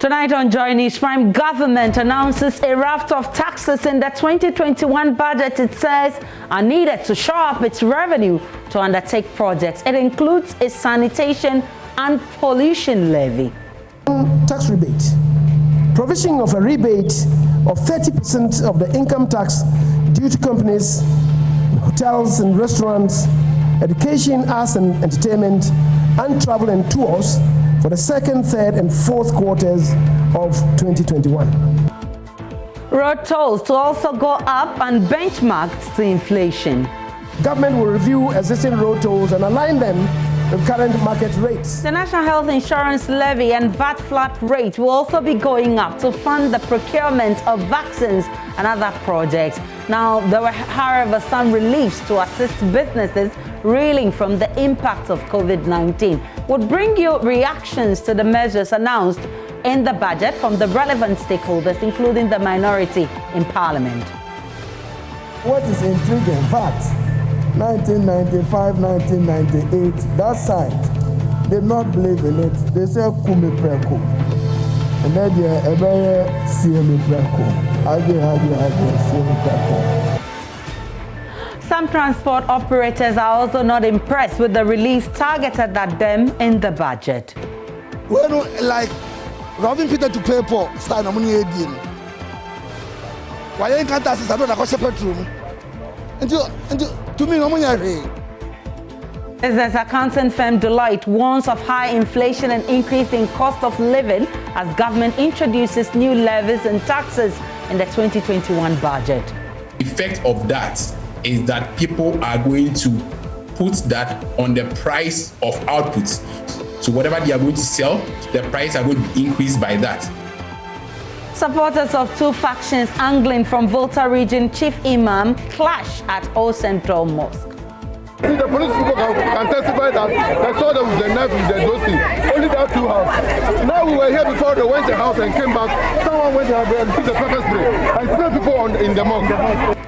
Tonight on Joy News Prime, government announces a raft of taxes in the 2021 budget it says are needed to shore up its revenue to undertake projects. It includes a sanitation and pollution levy. Tax rebate. Provision of a rebate of 30% of the income tax due to companies, hotels and restaurants, education, arts and entertainment, and travel and tours for the second, third, and fourth quarters of 2021. Road tolls to also go up and benchmarked to inflation. Government will review existing road tolls and align them with current market rates. The National Health Insurance Levy and VAT flat rate will also be going up to fund the procurement of vaccines and other projects. Now, there were, however, some reliefs to assist businesses reeling from the impact of COVID-19. Would bring you reactions to the measures announced in the budget from the relevant stakeholders, including the minority in Parliament. What is intriguing, VAT, 1995, 1998, that side did not believe in it. They said, Kumi Preko. And then they ever see me Preko. Some transport operators are also not impressed with the relief targeted at them in the budget. Well, like robbing Peter to pay for stand money again. Why ain't can't assist? I don't know petrol. Until to me, no money. Business accounting firm Deloitte warns of high inflation and increase in cost of living as government introduces new levies and taxes in the 2021 budget. The effect of that is that people are going to put that on the price of outputs. So whatever they are going to sell, the price are going to increase by that. Supporters of two factions angling from Volta region chief imam clash at Old Central Mosque. The police people can testify that they saw them with the knife in the dosi. Only that two houses. Now we were here before they went to the house and came back. Someone went there and put the pepper spray and spray people in the mosque.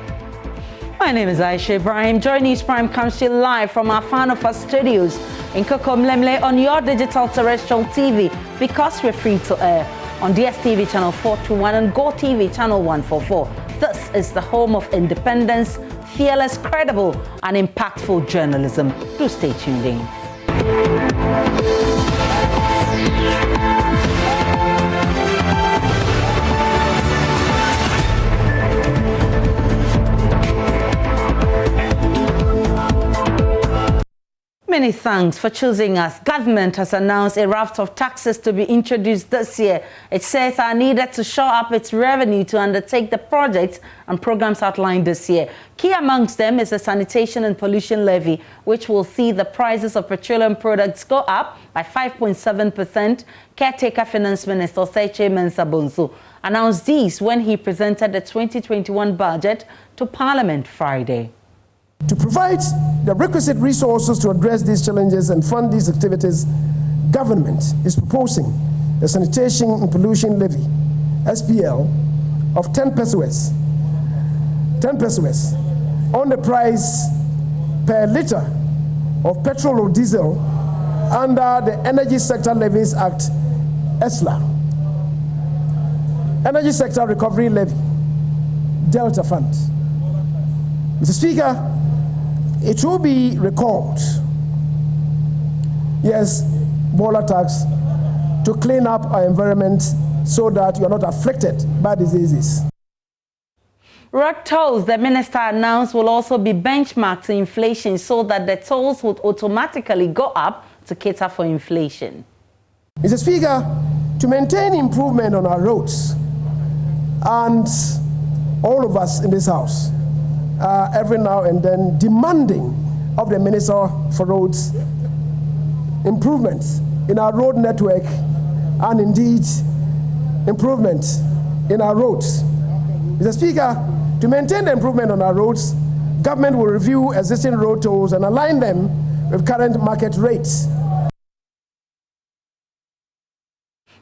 My name is Aisha Ibrahim. Joy News Prime comes to you live from our Fanofa studios in Kokomlemle on your digital terrestrial TV because we're free to air on DSTV channel 421 and Go TV channel 144. This is the home of independence, fearless, credible, and impactful journalism. Do stay tuned in. Many thanks for choosing us. Government has announced a raft of taxes to be introduced this year. It says are needed to shore up its revenue to undertake the projects and programs outlined this year. Key amongst them is the sanitation and pollution levy, which will see the prices of petroleum products go up by 5.7%. Caretaker Finance Minister Seche Mensah Bonsu announced these when he presented the 2021 budget to Parliament Friday. To provide the requisite resources to address these challenges and fund these activities, government is proposing a sanitation and pollution levy, SPL, of 10 pesos on the price per litre of petrol or diesel under the Energy Sector Levies Act, ESLA, Energy Sector Recovery Levy, Delta Fund. Mr. Speaker, it will be recalled, yes, Bola tax, to clean up our environment so that you are not afflicted by diseases. Road tolls, the minister announced, will also be benchmarked to inflation so that the tolls would automatically go up to cater for inflation. Mr. Speaker, to maintain improvement on our roads, and all of us in this house, every now and then demanding of the Minister for Roads improvements in our road network and indeed improvements in our roads. Mr. Speaker, to maintain the improvement on our roads, government will review existing road tolls and align them with current market rates.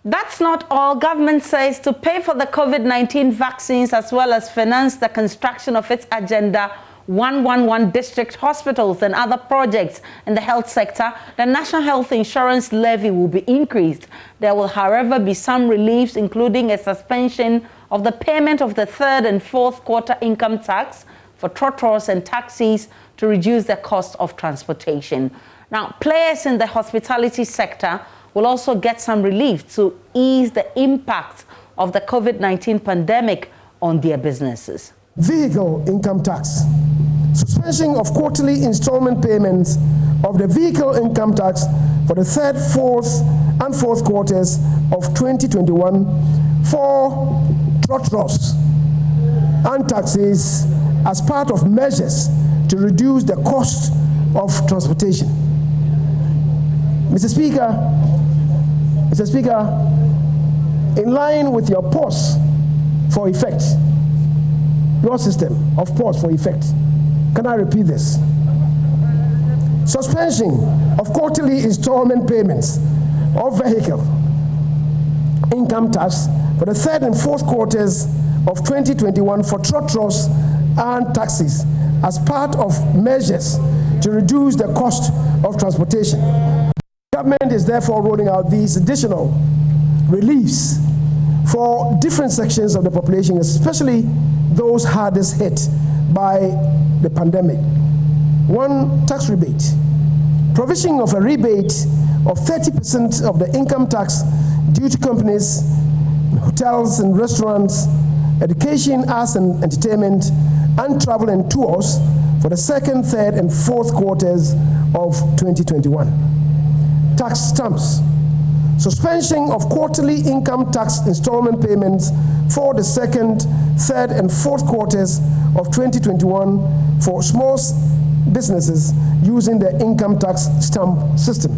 That's not all. Government says to pay for the COVID-19 vaccines as well as finance the construction of its agenda 111 district hospitals and other projects in the health sector, the National Health Insurance Levy will be increased. There will, however, be some reliefs, including a suspension of the payment of the third and fourth quarter income tax for trotros and taxis to reduce the cost of transportation. Now, players in the hospitality sector will also get some relief to ease the impact of the COVID-19 pandemic on their businesses. Vehicle income tax. Suspension of quarterly installment payments of the vehicle income tax for the third, fourth, and fourth quarters of 2021 for trotros and taxis as part of measures to reduce the cost of transportation. Mr. Speaker, in line with your pause for effect, your system of pause for effect, can I repeat this? Suspension of quarterly installment payments of vehicle income tax for the third and fourth quarters of 2021 for trotros and taxis as part of measures to reduce the cost of transportation. The government is therefore rolling out these additional reliefs for different sections of the population, especially those hardest hit by the pandemic. 1, tax rebate. Provision of a rebate of 30% of the income tax due to companies, hotels and restaurants, education, arts and entertainment, and travel and tours for the second, third, and fourth quarters of 2021. Tax stamps. Suspension of quarterly income tax installment payments for the second, third, and fourth quarters of 2021 for small businesses using the income tax stamp system.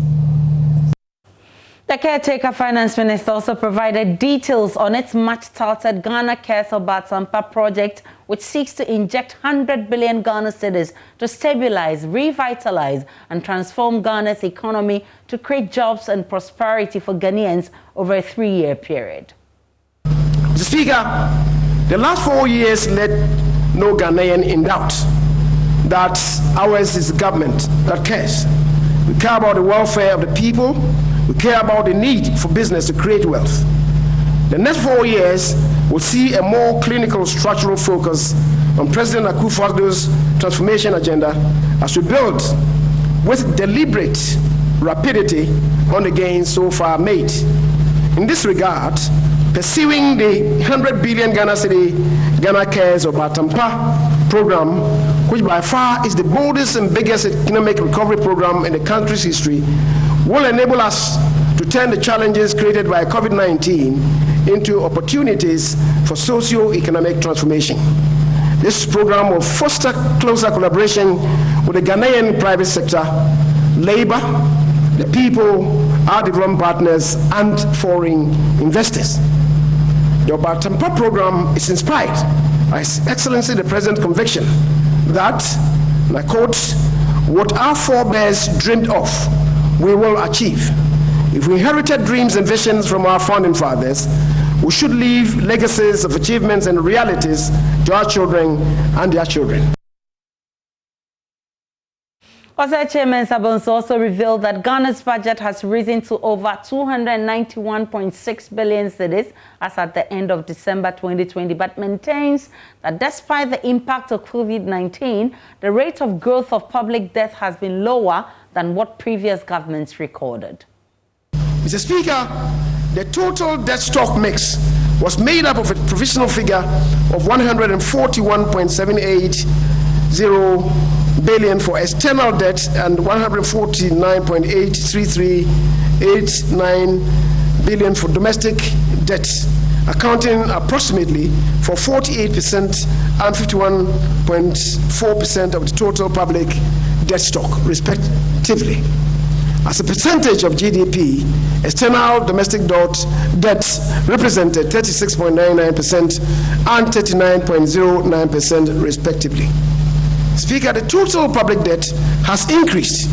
The caretaker finance minister also provided details on its much-touted Ghana Cares Obatampa project, which seeks to inject 100 billion Ghana cedis to stabilize, revitalize, and transform Ghana's economy to create jobs and prosperity for Ghanaians over a 3-year period. Mr. Speaker, the last 4 years led no Ghanaian in doubt that ours is a government that cares. We care about the welfare of the people. We care about the need for business to create wealth. The next 4 years will see a more clinical structural focus on President Akufo-Addo's transformation agenda as we build with deliberate rapidity on the gains so far made. In this regard, pursuing the 100 billion Ghana cedi Ghana Cares Obatampa program, which by far is the boldest and biggest economic recovery program in the country's history, will enable us to turn the challenges created by COVID-19 into opportunities for socio-economic transformation. This program will foster closer collaboration with the Ghanaian private sector, labor, the people, our development partners, and foreign investors. The Obatampa program is inspired by His Excellency the President's conviction that, and I quote, what our forebears dreamed of, we will achieve. If we inherited dreams and visions from our founding fathers, we should leave legacies of achievements and realities to our children and their children. OSA Chairman Sabonso also revealed that Ghana's budget has risen to over 291.6 billion cedis as at the end of December 2020, but maintains that despite the impact of COVID-19, the rate of growth of public debt has been lower than what previous governments recorded. Mr. Speaker, the total debt stock mix was made up of a provisional figure of 141.780 billion for external debt and 149.83389 billion for domestic debt, accounting approximately for 48% and 51.4% of the total public debt stock, respectively. As a percentage of GDP, external domestic debt represented 36.99% and 39.09% respectively. Speaker, the total public debt has increased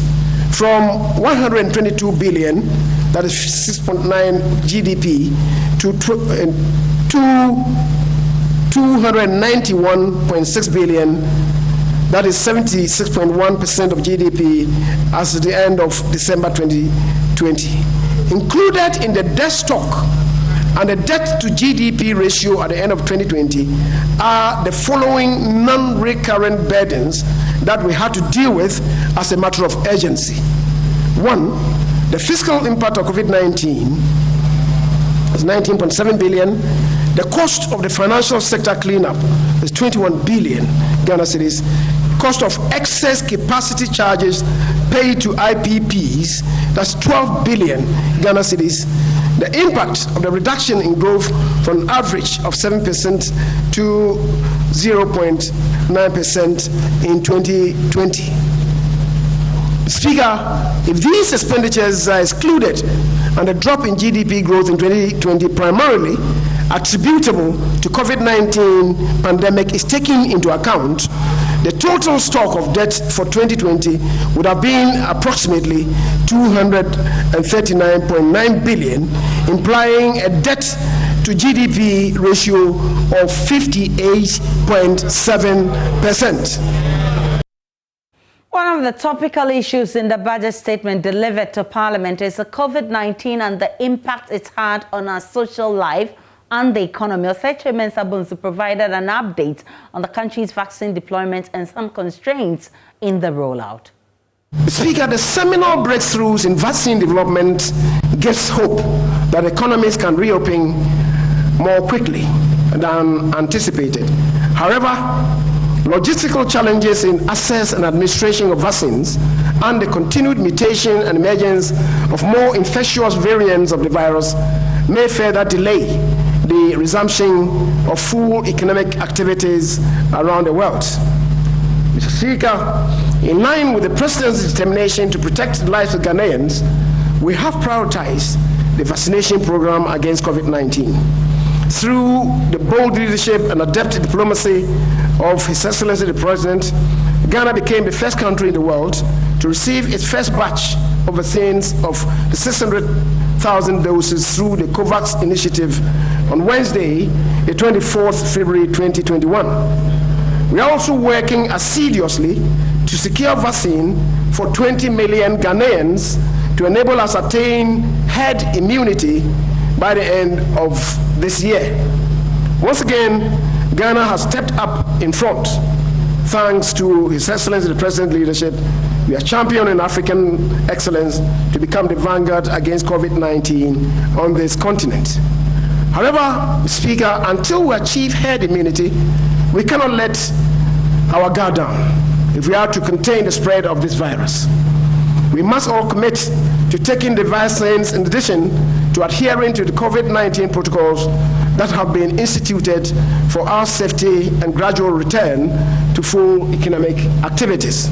from 122 billion, that is 6.9 GDP, to 291.6 billion, that is 76.1% of GDP as at the end of December 2020. Included in the debt stock and the debt to GDP ratio at the end of 2020 are the following non-recurrent burdens that we had to deal with as a matter of urgency. One, the fiscal impact of COVID-19 is 19.7 billion. The cost of the financial sector cleanup is 21 billion Ghana cedis. Cost of excess capacity charges paid to IPPs, that's 12 billion Ghana cedis. The impact of the reduction in growth from an average of 7% to 0.9% in 2020. Speaker, if these expenditures are excluded and the drop in GDP growth in 2020 primarily attributable to COVID-19 pandemic is taken into account, the total stock of debt for 2020 would have been approximately 239.9 billion, implying a debt to GDP ratio of 58.7%. One of the topical issues in the budget statement delivered to Parliament is the COVID-19 and the impact it's had on our social life and the economy. Oseche Mensah-Bonsu provided an update on the country's vaccine deployment and some constraints in the rollout. Speaker, the seminal breakthroughs in vaccine development gives hope that economies can reopen more quickly than anticipated. However, logistical challenges in access and administration of vaccines and the continued mutation and emergence of more infectious variants of the virus may further delay the resumption of full economic activities around the world. Mr. Speaker, in line with the President's determination to protect the lives of Ghanaians, we have prioritized the vaccination program against COVID-19. Through the bold leadership and adept diplomacy of His Excellency the President, Ghana became the first country in the world to receive its first batch of vaccines of the 600,000 doses through the COVAX initiative on Wednesday, the 24th February 2021. We are also working assiduously to secure vaccine for 20 million Ghanaians to enable us to attain herd immunity by the end of this year. Once again, Ghana has stepped up in front. Thanks to His Excellency the President's leadership, we are championing African excellence to become the vanguard against COVID-19 on this continent. However, Speaker, until we achieve herd immunity, we cannot let our guard down if we are to contain the spread of this virus. We must all commit to taking the vaccines in addition to adhering to the COVID-19 protocols that have been instituted for our safety and gradual return to full economic activities.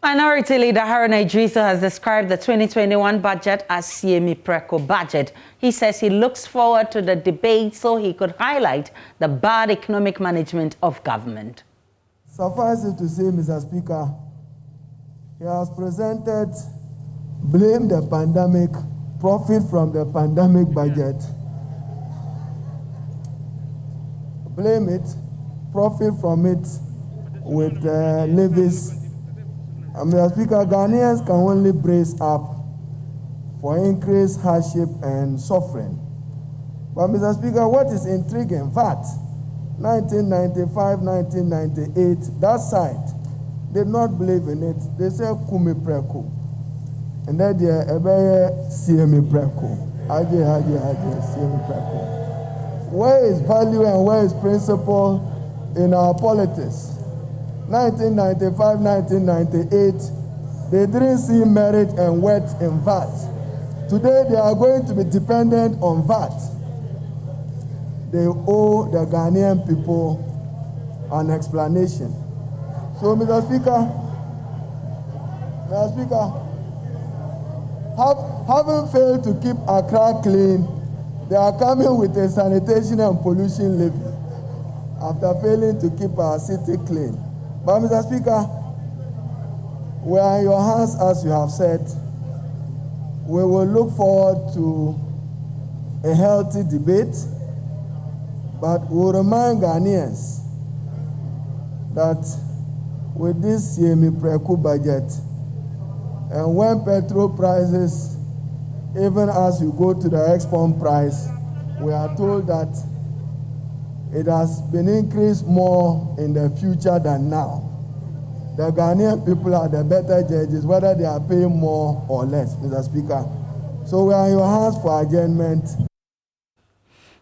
Minority Leader Haruna Idrisu has described the 2021 budget as Siemi Preko budget. He says he looks forward to the debate so he could highlight the bad economic management of government. Suffice it to say, Mr. Speaker, he has presented blame the pandemic, profit from the pandemic budget. Blame it, profit from it with levies. Mr. Speaker, Ghanaians can only brace up for increased hardship and suffering. But Mr. Speaker, what is intriguing, VAT, 1995, 1998, that side did not believe in it. They said Kumi Preko. And then they Siemi Preko. Siemi Preko. Where is value and where is principle in our politics? 1995, 1998, they didn't see merit and worth in VAT. Today they are going to be dependent on VAT. They owe the Ghanaian people an explanation. So, Mr. Speaker, having failed to keep Accra clean, they are coming with a sanitation and pollution levy after failing to keep our city clean. But, Mr. Speaker, we are in your hands, as you have said. We will look forward to a healthy debate, but we will remind Ghanaians that with this Yemi Preku budget. And when petrol prices, even as you go to the export price, we are told that it has been increased more in the future than now. The Ghanaian people are the better judges, whether they are paying more or less, Mr. Speaker. So we are in your hands for adjournment.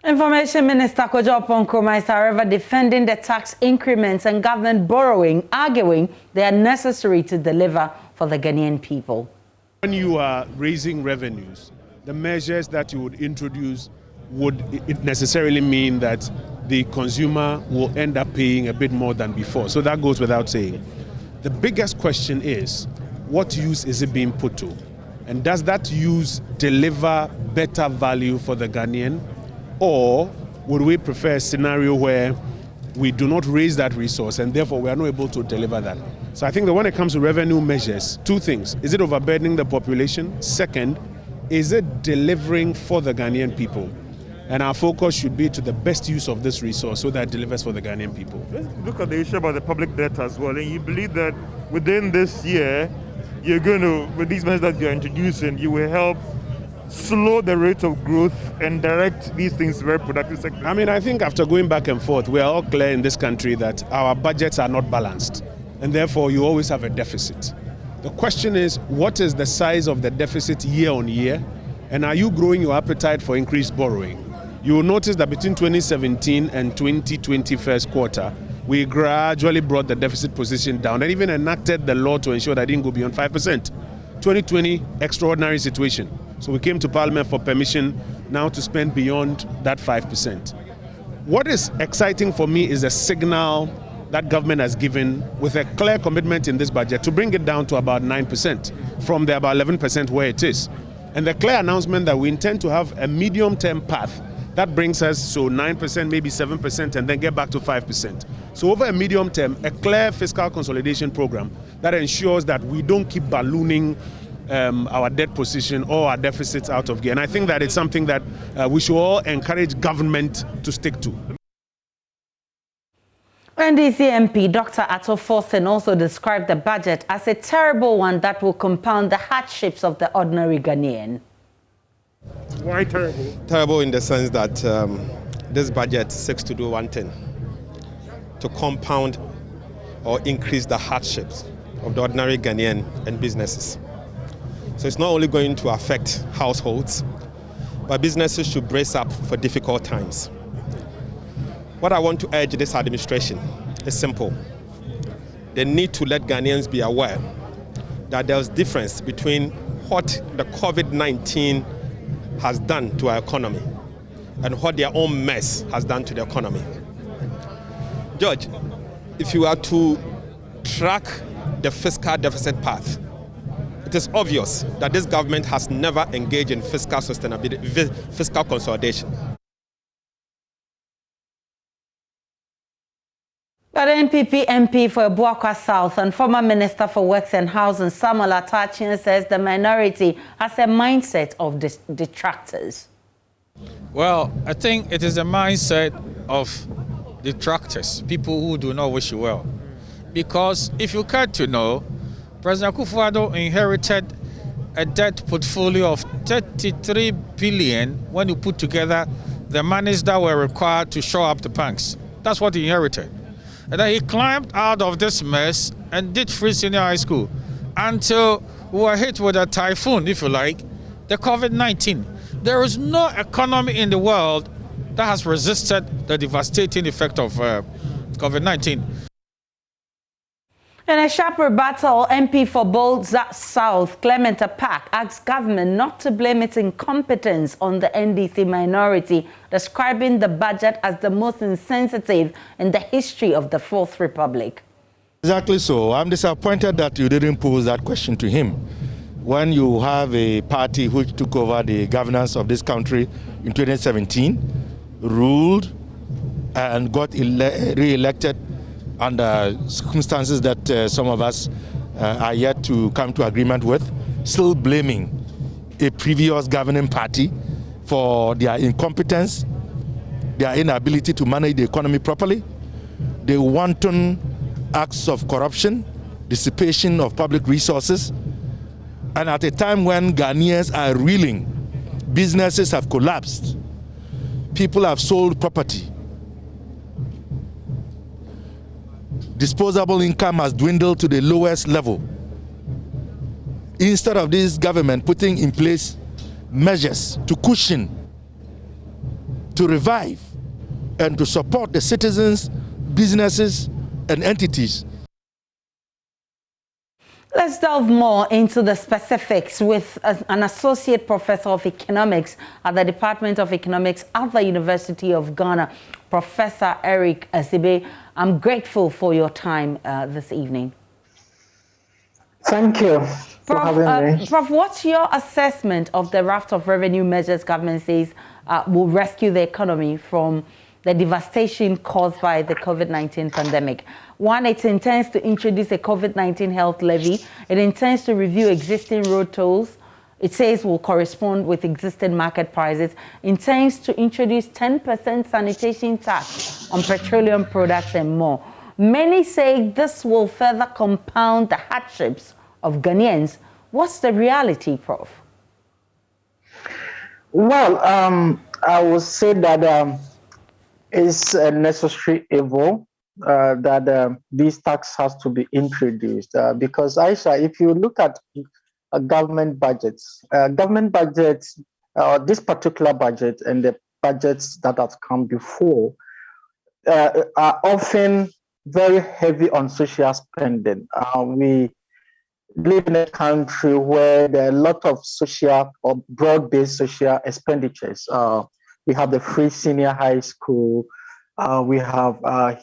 Information Minister Kojo Oppong-Nkrumah is, however, defending the tax increments and government borrowing, arguing they are necessary to deliver for the Ghanaian people. When you are raising revenues, the measures that you would introduce would it necessarily mean that the consumer will end up paying a bit more than before. So that goes without saying. The biggest question is, what use is it being put to? And does that use deliver better value for the Ghanaian? Or would we prefer a scenario where we do not raise that resource and therefore we are not able to deliver that? So I think that when it comes to revenue measures, two things. Is it overburdening the population? Second, is it delivering for the Ghanaian people? And our focus should be to the best use of this resource so that it delivers for the Ghanaian people. Let's look at the issue about the public debt as well. And you believe that within this year, you're going to, with these measures that you're introducing, you will help slow the rate of growth and direct these things to very productive sectors? I mean, I think after going back and forth, we are all clear in this country that our budgets are not balanced. And therefore, you always have a deficit. The question is, what is the size of the deficit year on year? And are you growing your appetite for increased borrowing? You will notice that between 2017 and 2020 first quarter, we gradually brought the deficit position down and even enacted the law to ensure that it didn't go beyond 5%. 2020, extraordinary situation. So we came to Parliament for permission now to spend beyond that 5%. What is exciting for me is a signal that government has given with a clear commitment in this budget to bring it down to about 9% from the about 11% where it is. And the clear announcement that we intend to have a medium-term path that brings us to 9%, maybe 7%, and then get back to 5%. So over a medium term, a clear fiscal consolidation program that ensures that we don't keep ballooning our debt position or our deficits out of gear. And I think that it's something that we should all encourage government to stick to. NDC MP Dr. Ato Forson also described the budget as a terrible one that will compound the hardships of the ordinary Ghanaian. Why terrible? Terrible in the sense that this budget seeks to do one thing, to compound or increase the hardships of the ordinary Ghanaian and businesses. So it's not only going to affect households, but businesses should brace up for difficult times. What I want to urge this administration is simple. They need to let Ghanaians be aware that there's difference between what the COVID-19 has done to our economy and what their own mess has done to the economy. George, if you are to track the fiscal deficit path, it is obvious that this government has never engaged in fiscal sustainability, fiscal consolidation. But NPP MP for Abuakwa South and former Minister for Works and Housing Samuel Atachin says the minority has a mindset of detractors. Well, I think it is a mindset of detractors, people who do not wish you well. Because if you care to know, President Akufo-Addo inherited a debt portfolio of 33 billion when you put together the monies that were required to shore up the banks. That's what he inherited. And then he climbed out of this mess and did free senior high school until we were hit with a typhoon, if you like, the COVID-19. There is no economy in the world that has resisted the devastating effect of COVID-19. In a sharp rebuttal, MP for Bold South, Clement Apak, asked government not to blame its incompetence on the NDC minority, describing the budget as the most insensitive in the history of the Fourth Republic. Exactly so. I'm disappointed that you didn't pose that question to him. When you have a party which took over the governance of this country in 2017, ruled and got re-elected under circumstances that some of us are yet to come to agreement with, still blaming a previous governing party for their incompetence, their inability to manage the economy properly, the wanton acts of corruption, dissipation of public resources, and at a time when Ghanaians are reeling, businesses have collapsed, people have sold property, disposable income has dwindled to the lowest level. Instead of this government putting in place measures to cushion, to revive, and to support the citizens, businesses, and entities. Let's delve more into the specifics with an associate professor of economics at the Department of Economics at the University of Ghana, Professor Eric Asibe. I'm grateful for your time this evening. Thank you for having me. Prof, what's your assessment of the raft of revenue measures government says will rescue the economy from the devastation caused by the COVID-19 pandemic? One, it intends to introduce a COVID-19 health levy. It intends to review existing road tolls. It says will correspond with existing market prices. Intends to introduce 10% sanitation tax on petroleum products and more. Many say this will further compound the hardships of Ghanaians. What's the reality, Prof? Well, I would say that it's a necessary evil that these tax has to be introduced because, Aisha, if you look at government budgets, this particular budget and the budgets that have come before are often very heavy on social spending. We live in a country where there are a lot of social or broad-based social expenditures. We have the free senior high school. We have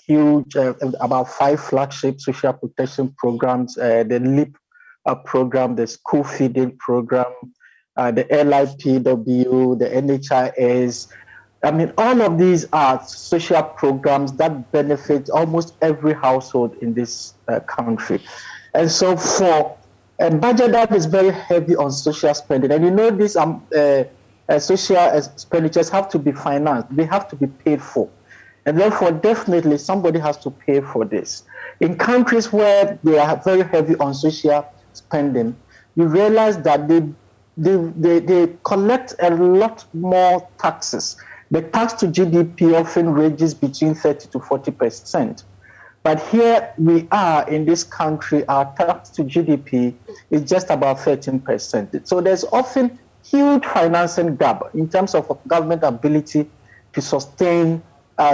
huge, about 5 flagship social protection programs, the LEAP program, the school feeding program, the LIPW, the NHIS. I mean, all of these are social programs that benefit almost every household in this country. And so for a budget that is very heavy on social spending, and you know these social expenditures have to be financed, they have to be paid for. And therefore, definitely somebody has to pay for this. In countries where they are very heavy on social spending, you realize that they collect a lot more taxes. The tax to GDP often ranges between 30 to 40%. But here we are in this country, our tax to GDP is just about 13%. So there's often huge financing gap in terms of government ability to sustain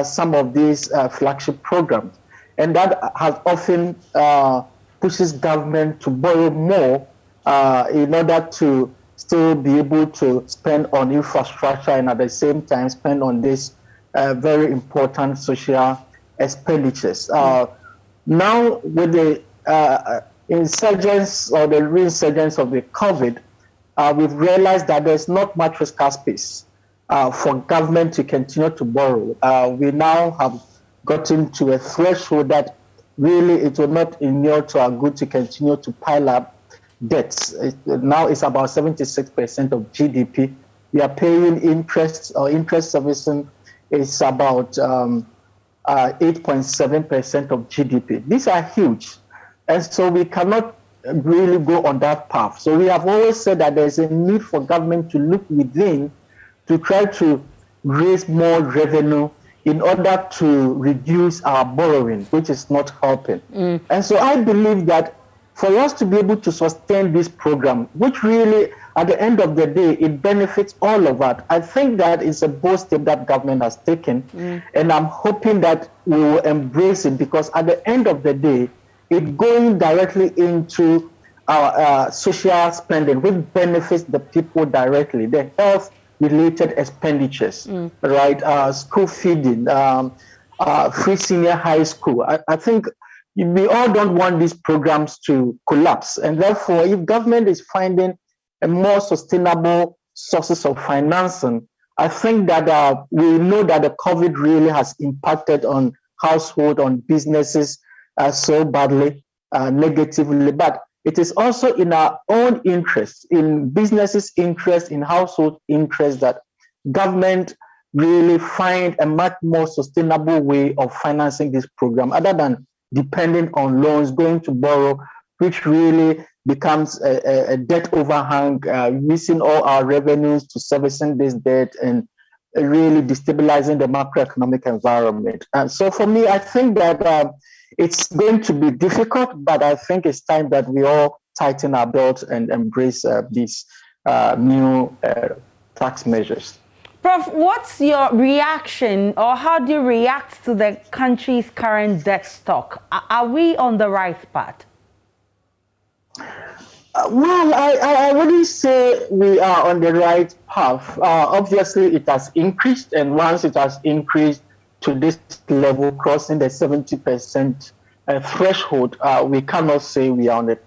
some of these flagship programs. And that has often pushes government to borrow more in order to still be able to spend on infrastructure and at the same time spend on this very important social expenditures. Now with the insurgence or the resurgence of the COVID, we've realized that there's not much fiscal space for government to continue to borrow. We now have gotten to a threshold that really it will not inure to our good to continue to pile up debts. Now it's about 76% of GDP. We are paying interest, or interest servicing is about 8.7% of GDP. These are huge. And so we cannot really go on that path. So we have always said that there's a need for government to look within to try to raise more revenue in order to reduce our borrowing, which is not helping. And so I believe that for us to be able to sustain this program, which really, at the end of the day, it benefits all of us, I think that it's a bold step that government has taken. And I'm hoping that we will embrace it because at the end of the day, it's going directly into our social spending, which benefits the people directly, the health-related expenditures, right? School feeding, free senior high school. I think we all don't want these programs to collapse. And therefore, if government is finding a more sustainable sources of financing, I think that we know that the COVID really has impacted on household, on businesses so badly, negatively. But it is also in our own interest, in businesses' interest, in household interest, that government really find a much more sustainable way of financing this program, other than depending on loans, going to borrow, which really becomes a debt overhang, using all our revenues to servicing this debt and really destabilizing the macroeconomic environment. And so for me, I think that it's going to be difficult, but I think it's time that we all tighten our belts and embrace these new tax measures. Prof, what's your reaction, or how do you react to the country's current debt stock? Are we on the right path? Well, I wouldn't say we are on the right path. Obviously, it has increased, and once it has increased to this level, crossing the 70% threshold, we cannot say we are on the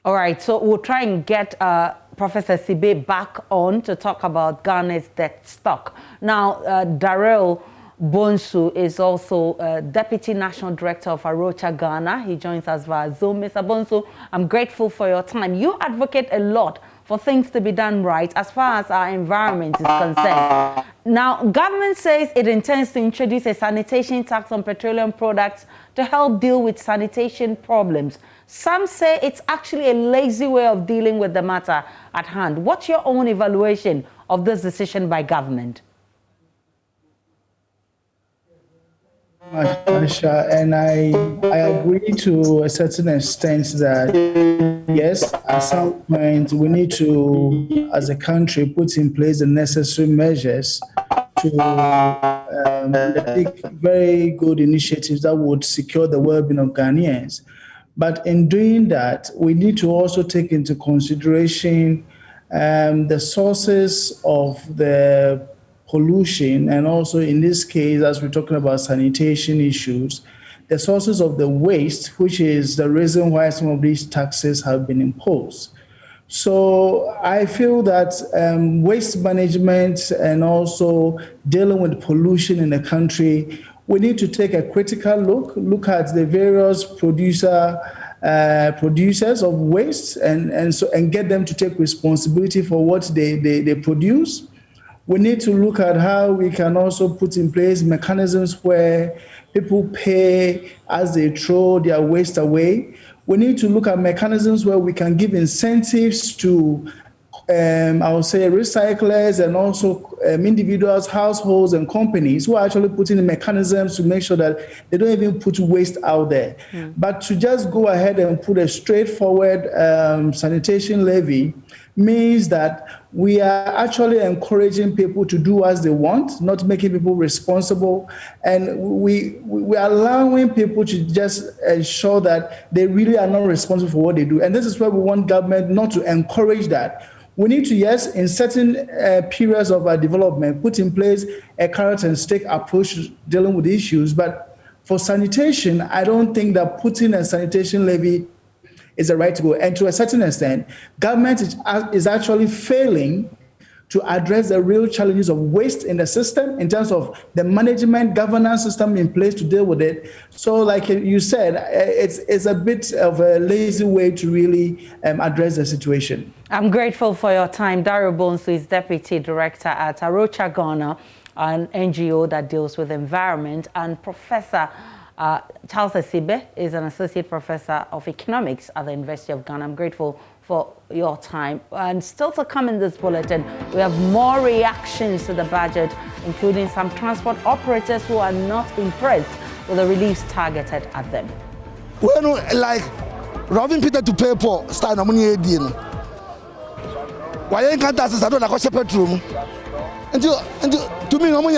All right, so we'll try and get Professor Sibe back on to talk about Ghana's debt stock. Now, Darrell Bonsu is also Deputy National Director of Arocha Ghana. He joins us via Zoom. Mr. Bonsu, I'm grateful for your time. You advocate a lot for things to be done right as far as our environment is concerned. Now, government says it intends to introduce a sanitation tax on petroleum products to help deal with sanitation problems. Some say it's actually a lazy way of dealing with the matter at hand. What's your own evaluation of this decision by government? And I agree to a certain extent that, yes, at some point we need to, as a country, put in place the necessary measures to take very good initiatives that would secure the well-being of Ghanaians. But in doing that, we need to also take into consideration the sources of the pollution, and also in this case, as we're talking about sanitation issues, the sources of the waste, which is the reason why some of these taxes have been imposed. So I feel that waste management and also dealing with pollution in the country, we need to take a critical look at the various producers of waste and get them to take responsibility for what they produce. We need to look at how we can also put in place mechanisms where people pay as they throw their waste away. We need to look at mechanisms where we can give incentives to, I would say, recyclers and also individuals, households, and companies who are actually putting in mechanisms to make sure that they don't even put waste out there. But to just go ahead and put a straightforward sanitation levy means that we are actually encouraging people to do as they want, not making people responsible. And we are allowing people to just ensure that they really are not responsible for what they do. And this is where we want government not to encourage that. We need to, yes, in certain periods of our development, put in place a carrot and stick approach to dealing with issues. But for sanitation, I don't think that putting a sanitation levy is the right to go. And to a certain extent, government is actually failing to address the real challenges of waste in the system in terms of the management governance system in place to deal with it. So like you said, it's a bit of a lazy way to really address the situation. I'm grateful for your time. Darrell Bonsu is Deputy Director at Arocha Ghana, an NGO that deals with environment, and Professor Charles Asibe is an Associate Professor of Economics at the University of Ghana. I'm grateful for your time. And still to come in this bulletin, we have more reactions to the budget, including some transport operators who are not impressed with the reliefs targeted at them. Well, like robbing Peter to pay for start na money again. Why ain't can't I don't like petrol? And to me, no money.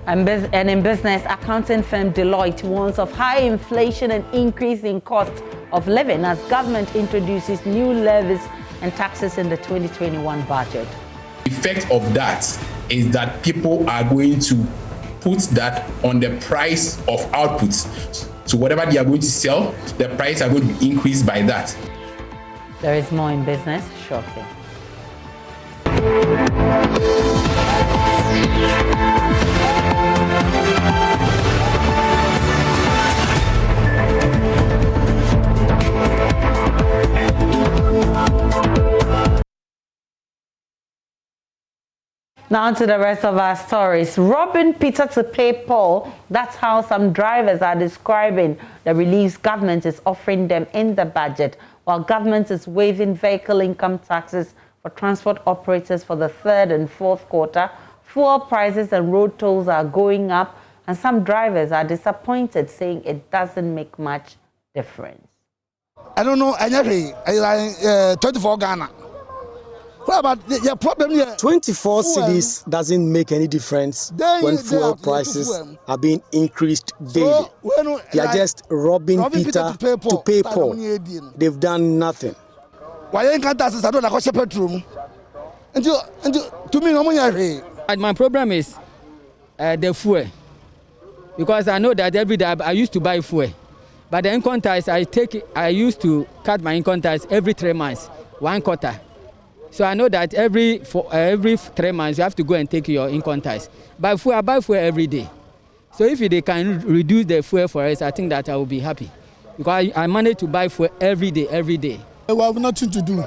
And in business, accounting firm Deloitte warns of high inflation and increase in cost of living as government introduces new levies and taxes in the 2021 budget. The effect of that is that people are going to put that on the price of outputs. So whatever they are going to sell, the price are going to be increased by that. There is more in business shortly. Now to the rest of our stories. Robbing Peter to pay Paul. That's how some drivers are describing the reliefs government is offering them in the budget, while government is waiving vehicle income taxes for transport operators for the third and fourth quarter. Fuel prices and road tolls are going up, and some drivers are disappointed, saying it doesn't make much difference. I don't know, I never 24 Ghana. What about your problem here? 24 cities doesn't make any difference when fuel prices are being increased daily. They are just robbing Peter to pay Paul. They've done nothing. Why you can't ask? I don't know petrol. And to me, my problem is the fuel, because I know that every day I used to buy fuel, but the income tax I used to cut my income tax every 3 months, 1 quarter. So I know that every 3 months you have to go and take your income tax. But I buy fuel every day. So if they can reduce the fuel for us, I think that I will be happy, because I manage to buy fuel every day. We have nothing to do.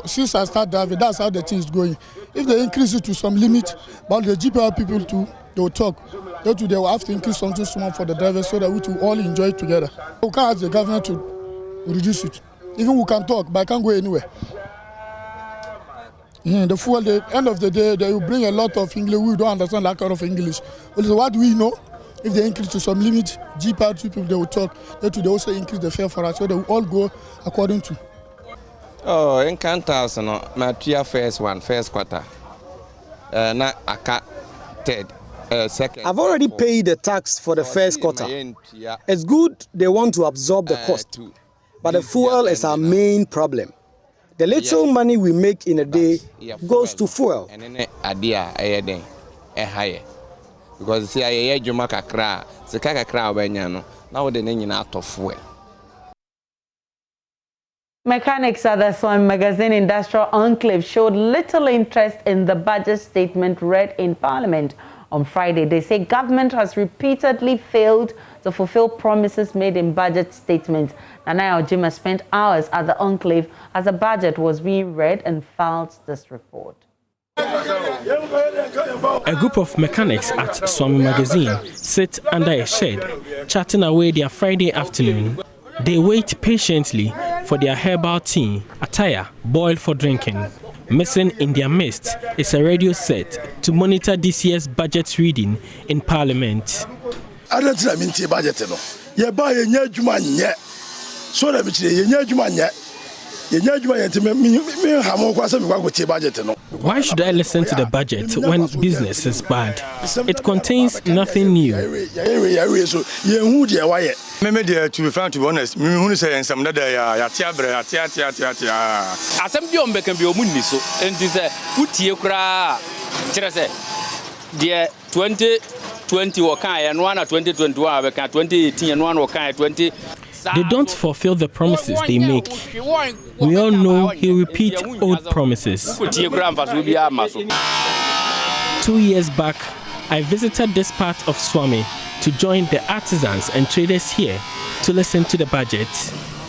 Since I start driving, that's how the thing is going. If they increase it to some limit, but the GPR people too, they will talk. They will have to increase something small for the drivers so that we will all enjoy it together. We can't ask the government to reduce it. Even we can talk, but I can't go anywhere. The fuel, at the end of the day, they will bring a lot of English. We don't understand that kind of English. But what do we know? If they increase to some limit, GPR people, they will talk. They also increase the fare for us, so they will all go according to. Oh, in Cantas, no, my first quarter. Not a cat, second. I've already paid the tax for the first quarter. It's good they want to absorb the cost, but the fuel is our main problem. The little money we make in a day goes to fuel. Because see, I Juma Kakra, the Kakra Benyano, now the name out of fuel. Mechanics at the Swami magazine Industrial Enclave showed little interest in the budget statement read in Parliament on Friday. They say government has repeatedly failed to fulfill promises made in budget statements. Nana Ojima spent hours at the Enclave as the budget was being read and filed this report. A group of mechanics at Swami magazine sit under a shed, chatting away their Friday afternoon. They wait patiently for their herbal tea, attire boiled for drinking. Missing in their midst is a radio set to monitor this year's budget reading in Parliament. I don't think I mean tea budget. You buy a new Juman yet. So that which you new Juman yet. Why should I listen to the budget when business is bad? It contains nothing new. To be frank, to be honest, who say some that Assembly on Beckham be Muniso, and this Utiokra, dear 2020 or Kai and 1 or 2021, 2018 and 1 or Kai 20. They don't fulfill the promises they make. We all know he'll repeat old promises. 2 years back, I visited this part of Swami to join the artisans and traders here to listen to the budget.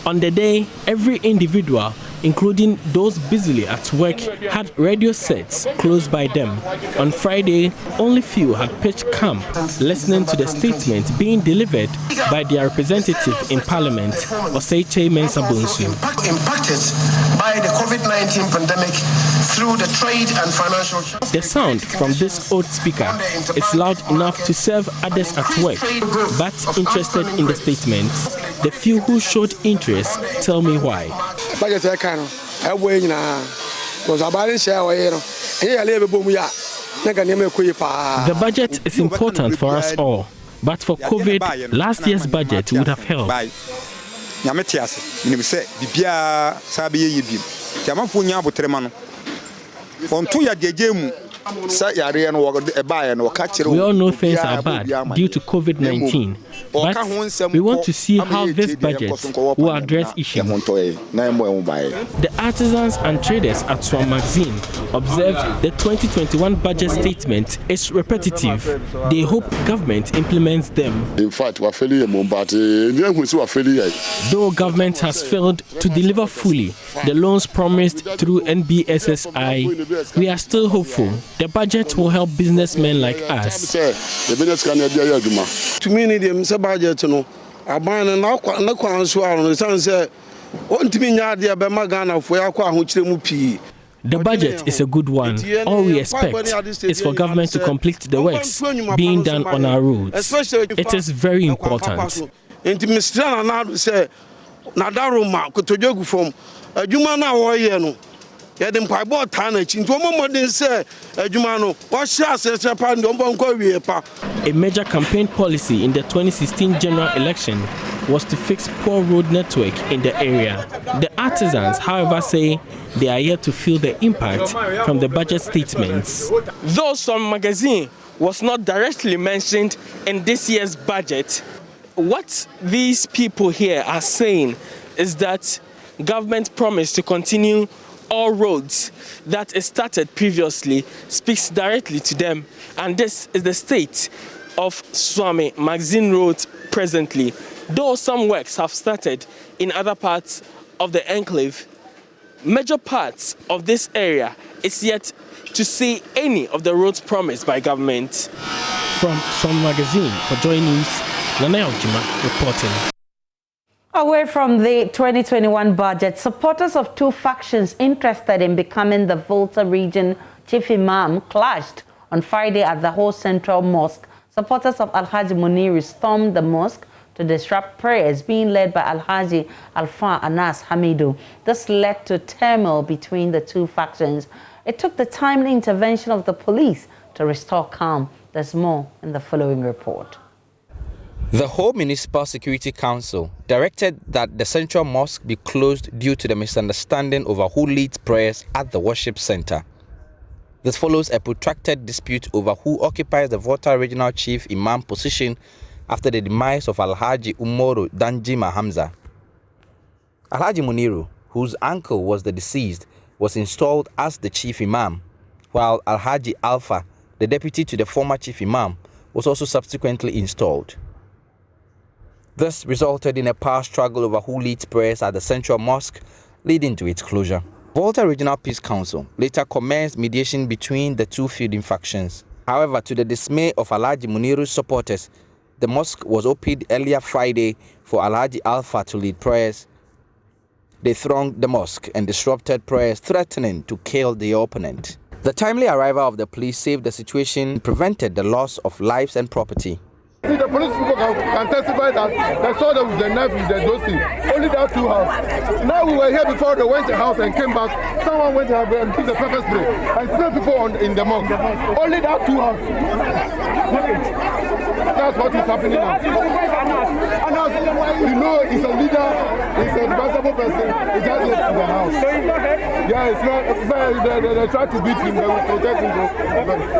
On the day, every individual, including those busily at work, had radio sets close by them. On Friday, only few had pitched camp, listening to the statement being delivered by their representative in Parliament, Oseiche Mensah-Bonsu. Impacted by the COVID-19 pandemic through the trade and financial. The sound from this old speaker is loud enough to serve others at work, but interested in the statement. The few who showed interest tell me why. The budget is important for us all, but for COVID, last year's budget would have helped. We all know things are bad due to COVID-19, But we want to see how this budget will address issues. The artisans and traders at Swam Magazine observed the 2021 budget statement is repetitive. They hope government implements them. In fact, though government has failed to deliver fully the loans promised through NBSSI, we are still hopeful the budget will help businessmen like us. To me, the budget, I buy an aqua and the sun said, "Want to be near the Abamagana for Aqua, which they will pee." The budget is a good one. All we expect is for government to complete the works being done on our roads. It is very important. A major campaign policy in the 2016 general election was to fix poor road network in the area. The artisans, however, say they are yet to feel the impact from the budget statements. Though Swam Magazine was not directly mentioned in this year's budget, what these people here are saying is that government promised to continue all roads that is started previously speaks directly to them, and this is the state of Swami Magazine Road presently. Though some works have started in other parts of the enclave, major parts of this area is yet to see any of the roads promised by government. From Swami Magazine, for Joy News, Nana Ojima reporting. Away from the 2021 budget, supporters of two factions interested in becoming the Volta region chief imam clashed on Friday at the whole central mosque. Supporters of Alhaji Muniru stormed the mosque to disrupt prayers being led by Alhaji Alfa Anas Hamidu. This led to turmoil between the two factions. It took the timely intervention of the police to restore calm. There's more in the following report. The whole Municipal Security Council directed that the central mosque be closed due to the misunderstanding over who leads prayers at the worship center. This follows a protracted dispute over who occupies the Volta Regional Chief Imam position after the demise of Alhaji Umoru Danjima Hamza. Alhaji Muniru, whose uncle was the deceased, was installed as the Chief Imam, while Alhaji Alpha, the deputy to the former Chief Imam, was also subsequently installed. This resulted in a power struggle over who leads prayers at the central mosque, leading to its closure. Volta Regional Peace Council later commenced mediation between the two feuding factions. However, to the dismay of Alhaji Muniru's supporters, the mosque was opened earlier Friday for Alhaji Alpha to lead prayers. They thronged the mosque and disrupted prayers, threatening to kill the opponent. The timely arrival of the police saved the situation and prevented the loss of lives and property. See, the police people can testify that they saw them with the knife in the dosi. Only that two houses. Now we were here before they went to the house and came back. Someone went to and put the pepper spray and sprayed people in the mosque. Only that two houses. That's what is happening now. And you know, he's a leader, he's a responsible person. He just left the house. Yeah, it's not. They try to beat him. They will protect him.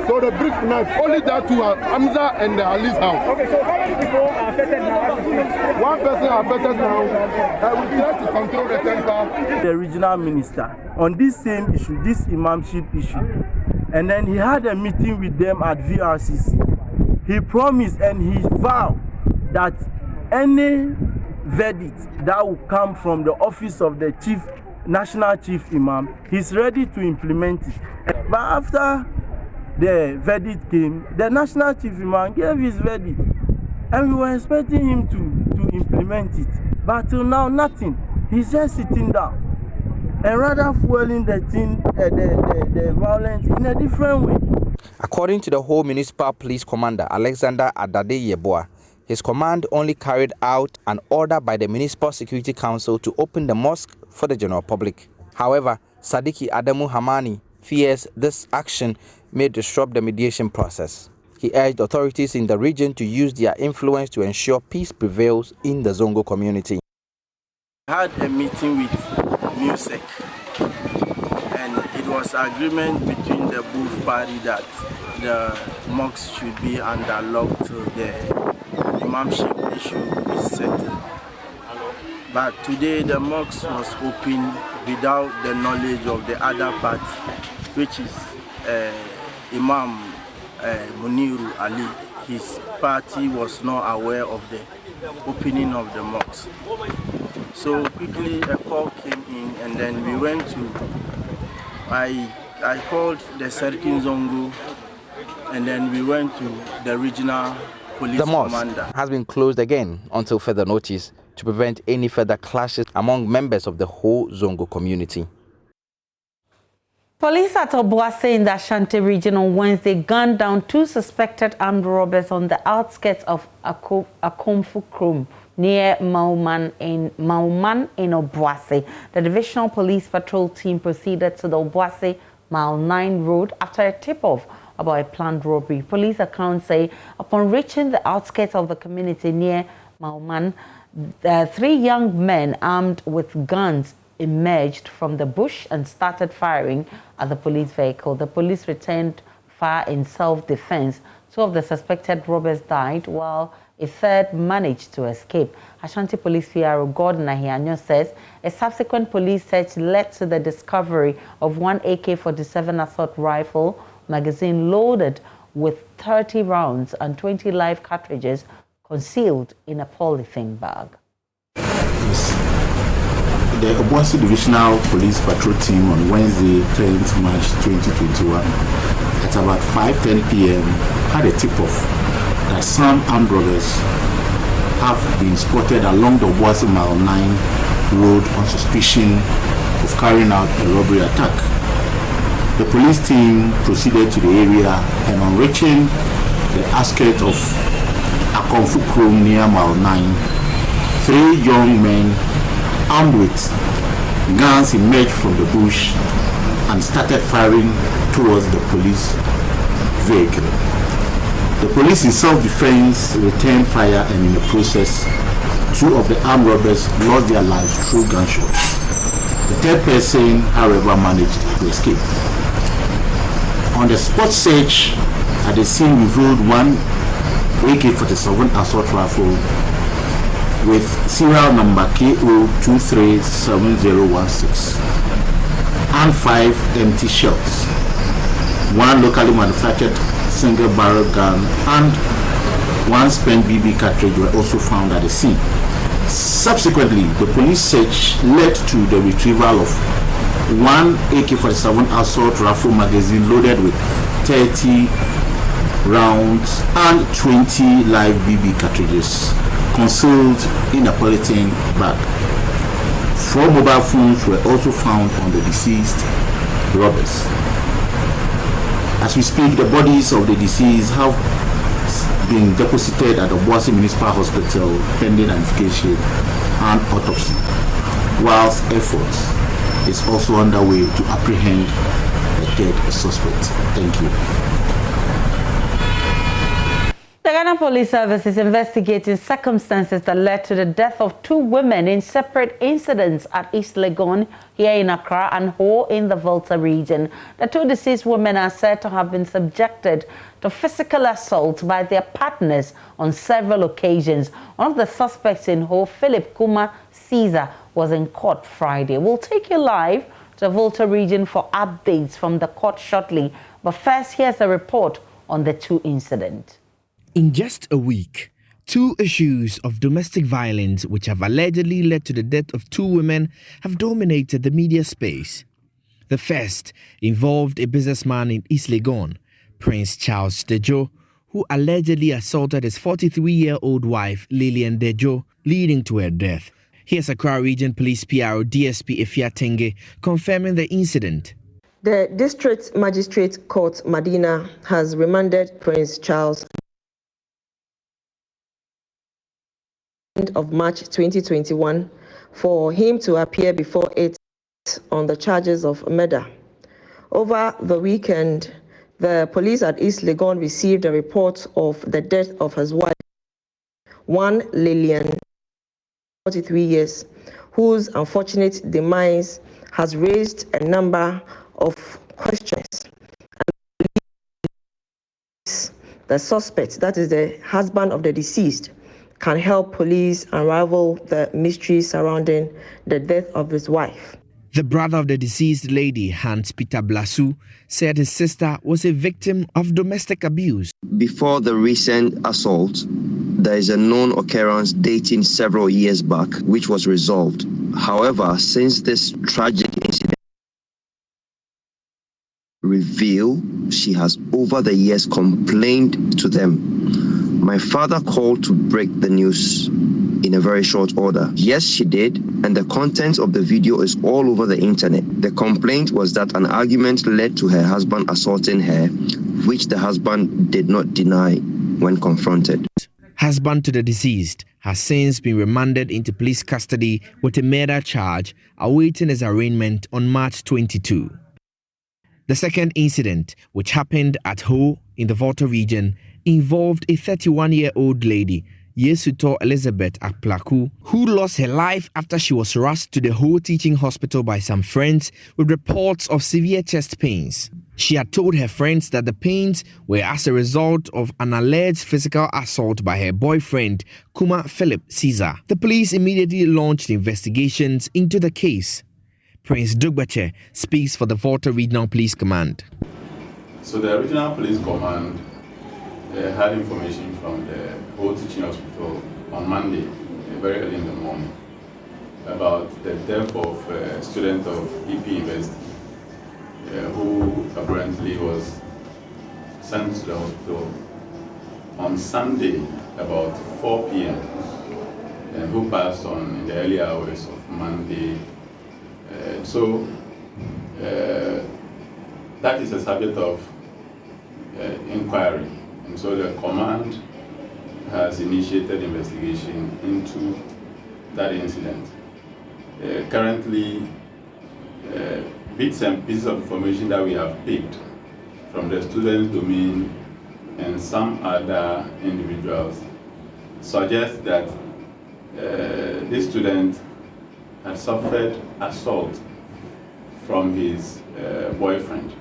So the brick knife. Only that two houses. Hamza and Ali's house. Okay, so how many people are affected now? One person affected now. We try to control the temper. The regional minister on this same issue, this imamship issue, and then he had a meeting with them at VRCC. He promised and he vowed that any verdict that will come from the office of the national chief imam, he's ready to implement it. But after the verdict came, the national chief imam gave his verdict, and we were expecting him to implement it. But till now, nothing. He's just sitting down and rather fueling the violence in a different way. According to the whole municipal police commander, Alexander Adade Yeboah, his command only carried out an order by the Municipal Security Council to open the mosque for the general public. However, Sadiki Adamu Hamani fears this action may disrupt the mediation process. He urged authorities in the region to use their influence to ensure peace prevails in the Zongo community. I had a meeting with MUSEC, and it was agreement between the both parties that the mosque should be under lock till the imamship issue is settled. But today the mosque was open without the knowledge of the other party, which is Imam Muniru Ali. His party was not aware of the opening of the mosque. So quickly a call came in, and then we went to, I called the Serkin Zongo, and then we went to the regional police commander. The mosque has been closed again until further notice to prevent any further clashes among members of the whole Zongo community. Police at Obuasi in the Ashanti region on Wednesday gunned down 2 suspected armed robbers on the outskirts of Akomfu Krum near Mauman in Obuasi. The divisional police patrol team proceeded to the Obuasi Mile 9 road after a tip-off about a planned robbery. Police accounts say upon reaching the outskirts of the community near Mauman, 3 young men armed with guns emerged from the bush and started firing at the police vehicle. The police returned fire in self-defense. 2 of the suspected robbers died, while a third managed to escape. Ashanti Police PRO Gordon Ahianyo says a subsequent police search led to the discovery of 1 AK-47 assault rifle magazine loaded with 30 rounds and 20 live cartridges concealed in a polythene bag. The Obuasi Divisional Police Patrol Team on Wednesday, 10th March 2021, at about 5:10 p.m. had a tip-off that some armed robbers have been spotted along the Obuasi Mile 9 road on suspicion of carrying out a robbery attack. The police team proceeded to the area, and on reaching the outskirts of Akomfu Krum near Mile 9, 3 young men armed with guns emerged from the bush and started firing towards the police vehicle. The police in self-defense returned fire, and in the process, 2 of the armed robbers lost their lives through gunshots. The third person, however, managed to escape. On the spot search at the scene revealed 1 AK-47 assault rifle with serial number KO237016 and 5 empty shells. 1 locally manufactured single barrel gun and 1 spent BB cartridge were also found at the scene. Subsequently, the police search led to the retrieval of 1 AK-47 assault rifle magazine loaded with 30 rounds and 20 live BB cartridges concealed in a polythene bag. 4 mobile phones were also found on the deceased robbers. As we speak, the bodies of the deceased have been deposited at the Obuasi Municipal Hospital pending identification and autopsy, whilst efforts is also underway to apprehend the dead suspect. Thank you. The Ghana Police Service is investigating circumstances that led to the death of 2 women in separate incidents at East Legon here in Accra and Ho in the Volta region. The 2 deceased women are said to have been subjected to physical assault by their partners on several occasions. One of the suspects in Ho, Philip Kuma Caesar, was in court Friday. We'll take you live to the Volta region for updates from the court shortly. But first, here's a report on the 2 incidents. In just a week, 2 issues of domestic violence which have allegedly led to the death of 2 women have dominated the media space. The first involved a businessman in East Legon, Prince Charles Dejo, who allegedly assaulted his 43-year-old wife, Lillian Dejo, leading to her death. Here's Accra Region Police PRO DSP Efia Tenge confirming the incident. The District Magistrate Court, Medina, has remanded Prince Charles of March 2021 for him to appear before it on the charges of murder. Over the weekend, the police at East Legon received a report of the death of his wife, one Lillian, 43 years, whose unfortunate demise has raised a number of questions. The suspect, that is the husband of the deceased, can help police unravel the mystery surrounding the death of his wife. The brother of the deceased lady, Hans Peter Blasu, said his sister was a victim of domestic abuse. Before the recent assault, there is a known occurrence dating several years back, which was resolved. However, since this tragic incident revealed, she has over the years complained to them. My father called to break the news in a very short order. Yes, she did, and the content of the video is all over the internet. The complaint was that an argument led to her husband assaulting her, which the husband did not deny when confronted. Husband to the deceased has since been remanded into police custody with a murder charge, awaiting his arraignment on March 22. The second incident, which happened at Ho in the Volta region, involved a 31-year-old lady, Yesuto Elizabeth Aplaku, who lost her life after she was rushed to the Ho Teaching Hospital by some friends with reports of severe chest pains. She had told her friends that the pains were as a result of an alleged physical assault by her boyfriend, Kuma Philip Caesar. The police immediately launched investigations into the case. Prince Dugbache speaks for the Volta Regional Police Command. So the Regional Police Command had information from the Ho Teaching Hospital on Monday, very early in the morning, about the death of a student of EP University who apparently was sent to the hospital on Sunday about 4 p.m. and who passed on in the early hours of Monday. That is a subject of inquiry. And so the command has initiated investigation into that incident. Currently, bits and pieces of information that we have picked from the student's domain and some other individuals suggest that this student had suffered assault from his boyfriend.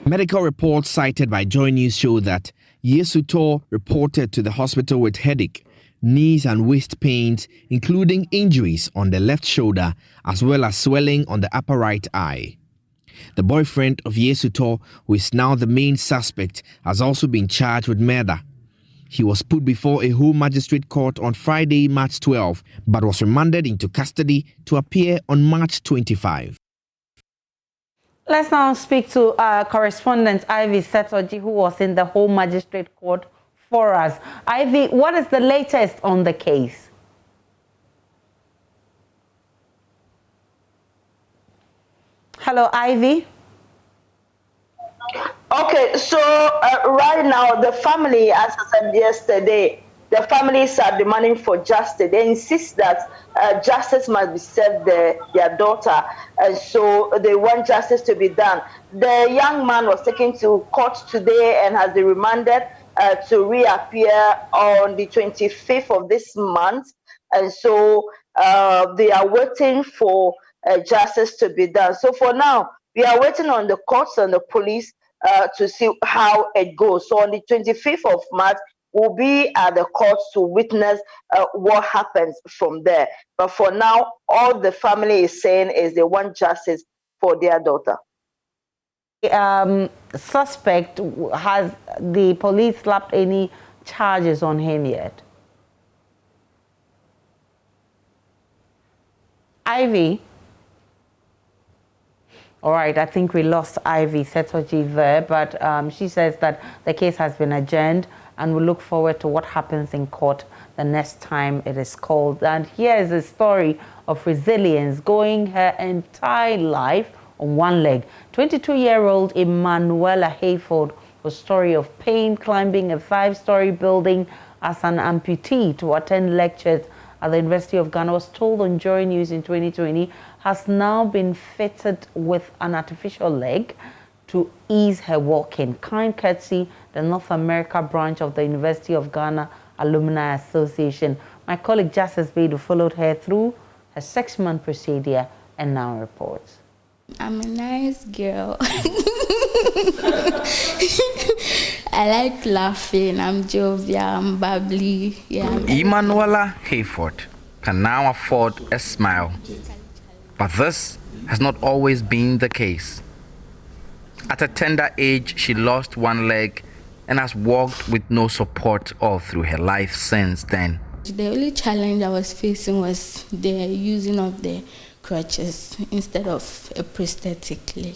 Medical reports cited by Joy News show that Yesuto reported to the hospital with headache, knees and waist pains, including injuries on the left shoulder, as well as swelling on the upper right eye. The boyfriend of Yesuto, who is now the main suspect, has also been charged with murder. He was put before a Ho Magistrate Court on Friday, March 12, but was remanded into custody to appear on March 25. Let's now speak to correspondent Ivy Setoji, who was in the Ho Magistrate Court for us. Ivy, what is the latest on the case? Hello, Ivy. Okay, so right now the family, as I said yesterday, the families are demanding for justice. They insist that justice must be served their daughter, and so they want justice to be done. The young man was taken to court today and has been remanded to reappear on the 25th of this month, and so they are waiting for justice to be done. So for now, we are waiting on the courts and the police to see how it goes. So on the 25th of March, we'll be at the courts to witness what happens from there. But for now, all the family is saying is they want justice for their daughter. Suspect, has the police slapped any charges on him yet? Ivy? All right, I think we lost Ivy Setoji there, but she says that the case has been adjourned and we look forward to what happens in court the next time it is called. And here is a story of resilience, going her entire life on one leg. 22-year-old Emmanuella Hayford was a story of pain climbing a 5-story building as an amputee to attend lectures at the University of Ghana, was told on Joy News in 2020, has now been fitted with an artificial leg to ease her walking. Kind courtesy, the North America branch of the University of Ghana Alumni Association. My colleague Justice Beidou followed her through her 6-month procedure and now reports. I'm a nice girl. I like laughing. I'm jovial, I'm bubbly. Yeah. Emmanuella Hayford can now afford a smile. But this has not always been the case. At a tender age, she lost one leg and has walked with no support all through her life since then. The only challenge I was facing was the using of the crutches instead of a prosthetic leg.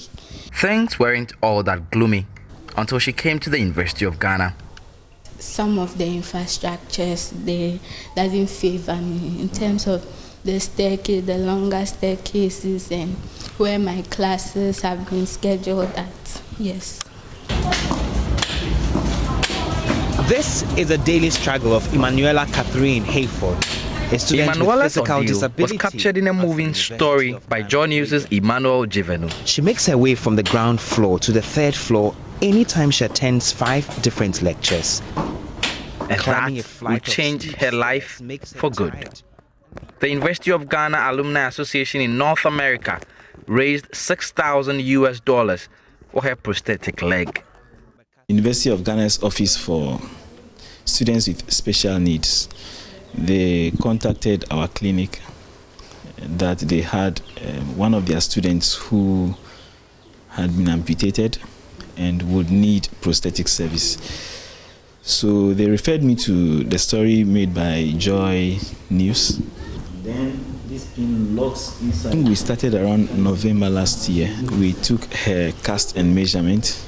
Things weren't all that gloomy until she came to the University of Ghana. Some of the infrastructures, they doesn't favor me in terms of the staircase, the longer staircases, and where my classes have been scheduled at. Yes. This is a daily struggle of Emmanuella Catherine Hayford. Emmanuella's audio was captured in a moving story by Joy News' Emmanuel Jivenu. She makes her way from the ground floor to the third floor anytime she attends 5 different lectures. And that will change her life for good. The University of Ghana Alumni Association in North America raised $6,000 for her prosthetic leg. University of Ghana's Office for Students with Special Needs, they contacted our clinic that they had one of their students who had been amputated and would need prosthetic service. So they referred me to the story made by Joy News. Then this pin locks inside. We started around November last year. We took her cast and measurement.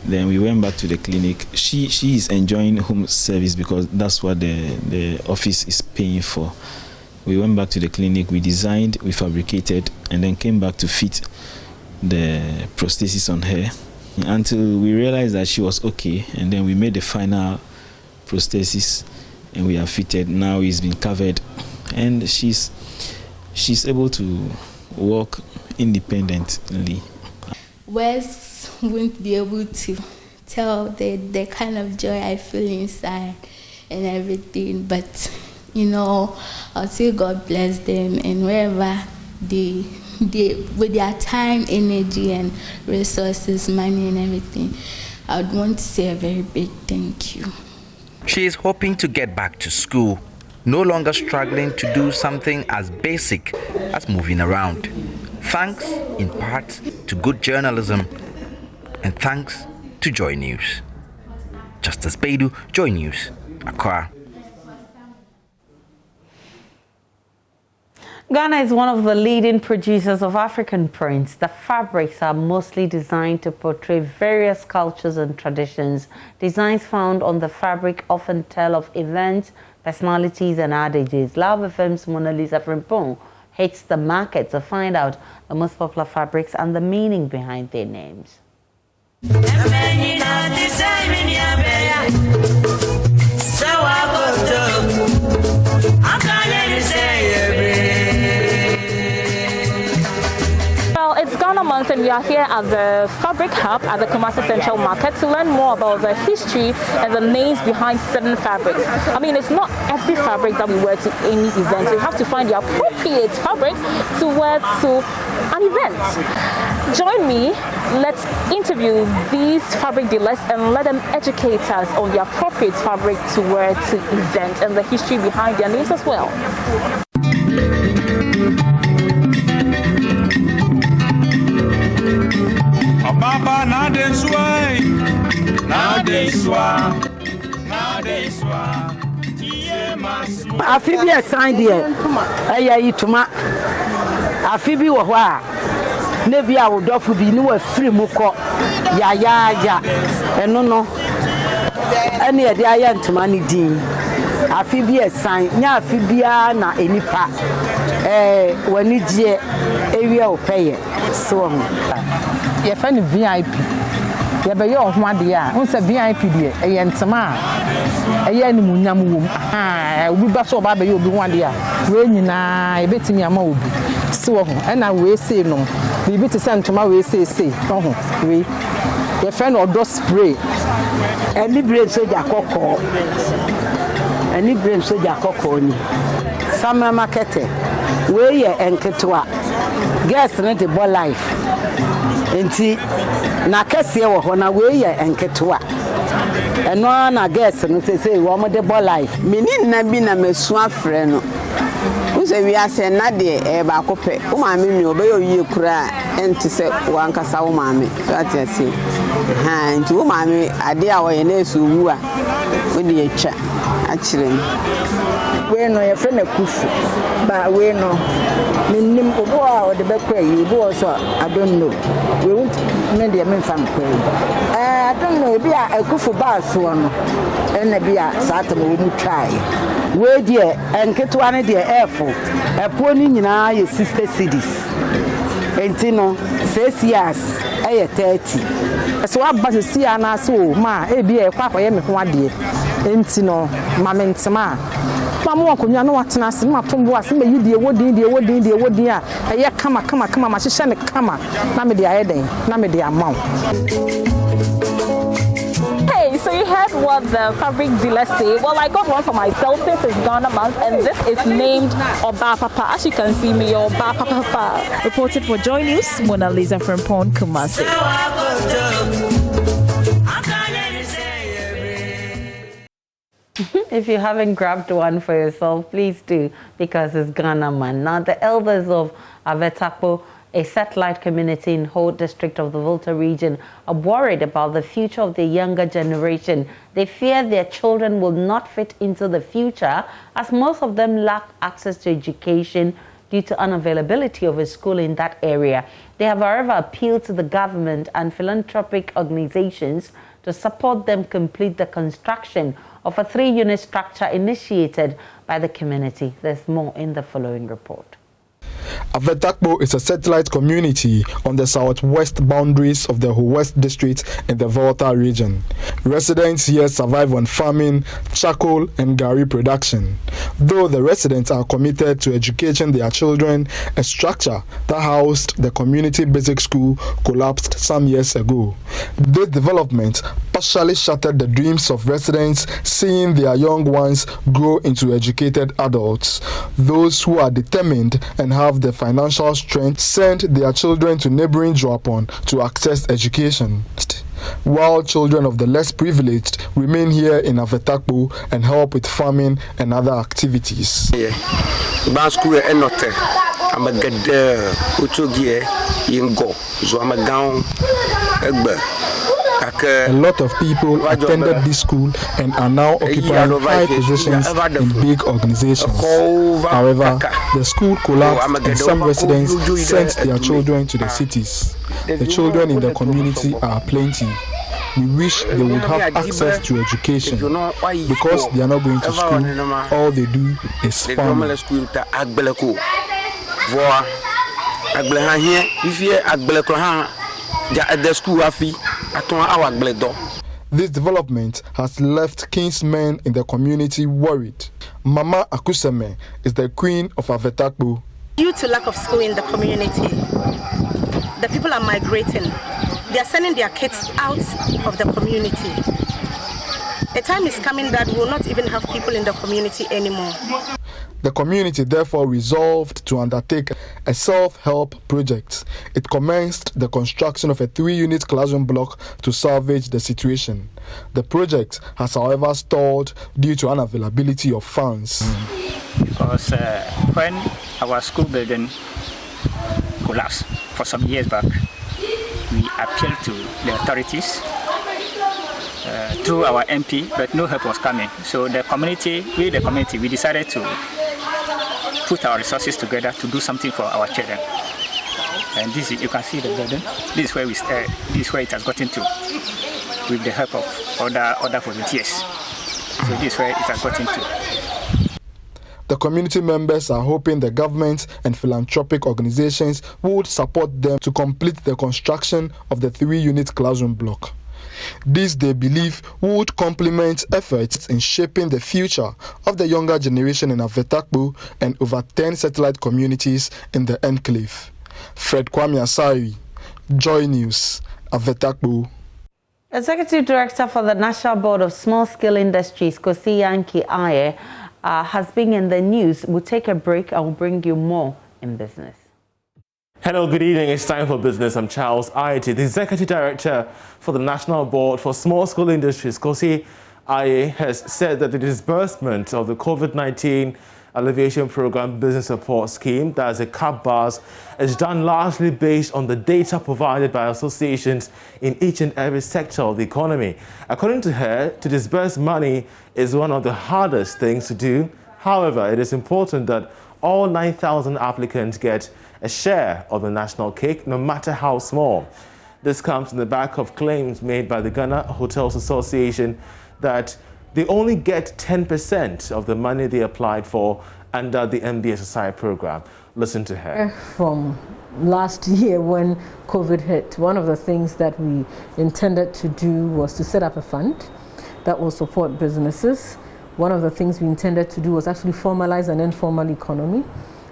Then we went back to the clinic. She is enjoying home service because that's what the office is paying for. We went back to the clinic, we designed, we fabricated, and then came back to fit the prosthesis on her until we realized that she was okay, and then we made the final prosthesis and we have fitted. Now it's been covered and she's able to walk independently. Words won't be able to tell the kind of joy I feel inside and everything, but you know, I'll say God bless them, and wherever they with their time, energy and resources, money and everything, I would want to say a very big thank you. She is hoping to get back to school, no longer struggling to do something as basic as moving around. Thanks in part to good journalism and thanks to Joy News. Justice Baidu, Joy News, Accra. Ghana is one of the leading producers of African prints. The fabrics are mostly designed to portray various cultures and traditions. Designs found on the fabric often tell of events, personalities, and adages. Love FM's Mona Lisa Frimpong hits the market to find out the most popular fabrics and the meaning behind their names. It's Ghana Month and we are here at the Fabric Hub at the Kumasi Central Market to learn more about the history and the names behind certain fabrics. I mean, it's not every fabric that we wear to any event. You have to find the appropriate fabric to wear to an event. Join me, let's interview these fabric dealers and let them educate us on the appropriate fabric to wear to events and the history behind their names as well. Baba na de swai tie masu afi bi esan de eya yituma afi bi wo ho a ne bi a wodofo bi ni wa firi mu ko ya eno no ene ye de aya ntuma ni din afi bi esan nya afi bia na enipa wani gie ewie opeye so ye fa ni VIP ye be ye ohwade a unse VIP de ye ntema a ye ni munyam wom obi ba so ba be ye obi hwade a we nyina e betimi ama obi so ho na we say no bibi te se ntoma we say ho we ye fa no odo spray eni brain soja kokko ni sama market we ye enketwa guest na the ball life enti na kase wo ho na we ye enketwa eno na guess no say wo mo de bo life mini na bi na mesu afre no unse wi ase na de ba kope o ma me mi obe yo yie kura enti se wan kasa wo ma me so atiase ha nti wo ma me ade a wo ye na esu wu a wo de ye twa a kire mi we no ye fe na kufu ba we no minnim obo a o de be kwa yi bo so I don't know we won't me de me fam kwa I don't know bi a kufu ba so no na bi a saata mo mu try we de enketo ane de efo epo ni nyina ye sister cities enti no 6 years eye 30 so abba si ana so ma e bi e kwa koye me ho ade enti no ma mentema mamu akonya no watena ase ma tombo ase me yidie wodin a eye kama ma hyehyɛ ne kama na me de ayeden na me de amaw. Hey, so you heard what the fabric dealers say. Well, I got one for myself since it's Ghana month, and this is named Oba Papa. As you can see me, Oba Papa. Reported for Joy News, Mona Lisa from Pond, Kumasi. If you haven't grabbed one for yourself, please do, because it's Ghana man. Now, the elders of Avetakpo, a satellite community in Ho district of the Volta region, are worried about the future of the younger generation. They fear their children will not fit into the future, as most of them lack access to education due to unavailability of a school in that area. They have, however, appealed to the government and philanthropic organizations to support them complete the construction of a 3-unit structure initiated by the community. There's more in the following report. Avetakpo is a satellite community on the southwest boundaries of the Ho West district in the Volta region. Residents here survive on farming, charcoal and gari production. Though the residents are committed to educating their children, a structure that housed the community basic school collapsed some years ago. This development partially shattered the dreams of residents seeing their young ones grow into educated adults. Those who are determined and have the financial strength send their children to neighboring Joapon to access education, while children of the less privileged remain here in Avetakpo and help with farming and other activities. A lot of people attended this school and are now occupying high positions in big organizations. However, the school collapsed and some residents sent their children to the cities. The children in the community are plenty. We wish they would have access to education. Because they are not going to school, all they do is farming. This development has left kinsmen in the community worried. Mama Akuseme is the queen of Avetakpo. Due to lack of school in the community, the people are migrating. They are sending their kids out of the community. A time is coming that we will not even have people in the community anymore. The community therefore resolved to undertake a self-help project. It commenced the construction of a 3-unit classroom block to salvage the situation. The project has, however, stalled due to unavailability of funds. Because when our school building collapsed for some years back, we appealed to the authorities through our MP, but no help was coming. So the community, we decided to put our resources together to do something for our children. And this is, you can see the building. This is where we stay. This is where it has gotten to, with the help of other volunteers. So this is where it has gotten to. The community members are hoping the government and philanthropic organizations would support them to complete the construction of the 3-unit classroom block. This, they believe, would complement efforts in shaping the future of the younger generation in Avetakpo and over 10 satellite communities in the enclave. Fred Kwame Asari, Joy News, Avetakpo. Executive Director for the National Board of Small Scale Industries, Kosi Yankee Aye, has been in the news. We'll take a break and we'll bring you more in business. Hello, good evening. It's time for business. I'm Charles Aite, the Executive Director for the National Board for Small Scale Industries. Kosi Aye has said that the disbursement of the COVID-19 Alleviation Program Business Support Scheme, that's a CAP bars, is done largely based on the data provided by associations in each and every sector of the economy. According to her, to disburse money is one of the hardest things to do. However, it is important that all 9,000 applicants get a share of the national cake, no matter how small. This comes in the back of claims made by the Ghana Hotels Association that they only get 10% of the money they applied for under the MBSSI program. Listen to her. From last year when COVID hit, one of the things that we intended to do was to set up a fund that will support businesses. One of the things we intended to do was actually formalize an informal economy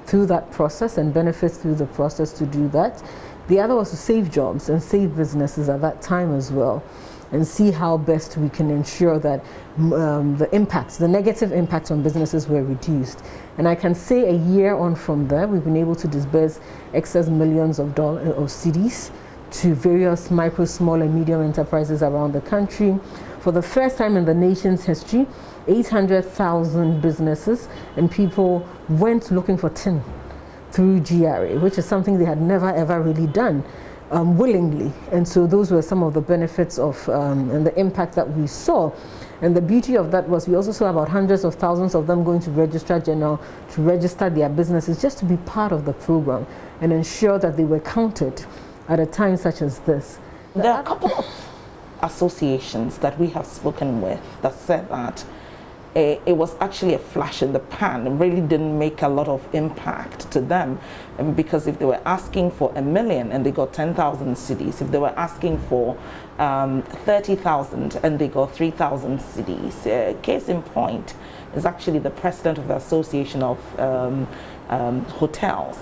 through that process and benefit through the process to do that. The other was to save jobs and save businesses at that time as well, and see how best we can ensure that the negative impacts on businesses were reduced. And I can say a year on from there, we've been able to disburse excess millions of cedis to various micro, small and medium enterprises around the country. For the first time in the nation's history, 800,000 businesses and people went looking for tin through GRA, which is something they had never ever really done. Willingly, and so those were some of the benefits of and the impact that we saw. And the beauty of that was we also saw about hundreds of thousands of them going to Registrar General to register their businesses just to be part of the program and ensure that they were counted at a time such as this. There are a couple of associations that we have spoken with that said that it was actually a flash in the pan. It really didn't make a lot of impact to them, because if they were asking for $1 million and they got 10,000 cedis, if they were asking for 30,000 and they got 3,000 cedis, case in point is actually the president of the Association of Hotels,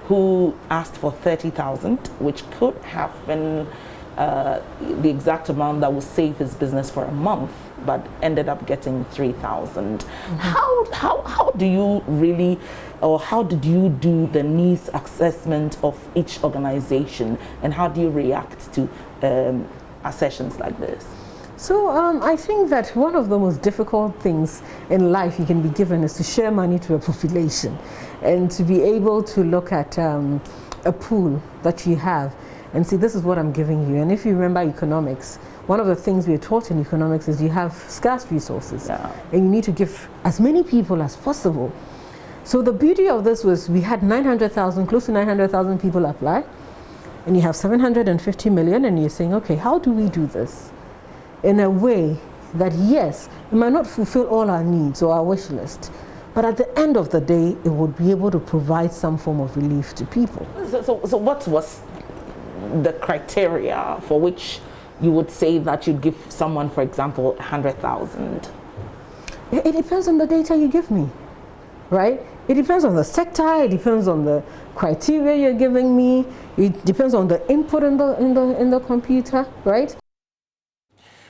who asked for 30,000, which could have been the exact amount that would save his business for a month, but ended up getting 3,000. How do you really, or how did you do the needs assessment of each organization, and how do you react to assertions like this? So I think that one of the most difficult things in life you can be given is to share money to a population, and to be able to look at a pool that you have and see, this is what I'm giving you. And if you remember economics, one of the things we're taught in economics is you have scarce resources, and you need to give as many people as possible. So the beauty of this was we had 900,000, close to 900,000 people apply, and you have 750 million, and you're saying, okay, how do we do this in a way that, yes, it might not fulfill all our needs or our wish list, but at the end of the day, it would be able to provide some form of relief to people. So what was the criteria for which you would say that you'd give someone, for example, 100,000? It depends on the data you give me, right? It depends on the sector. It depends on the criteria you're giving me. It depends on the input in the computer, right?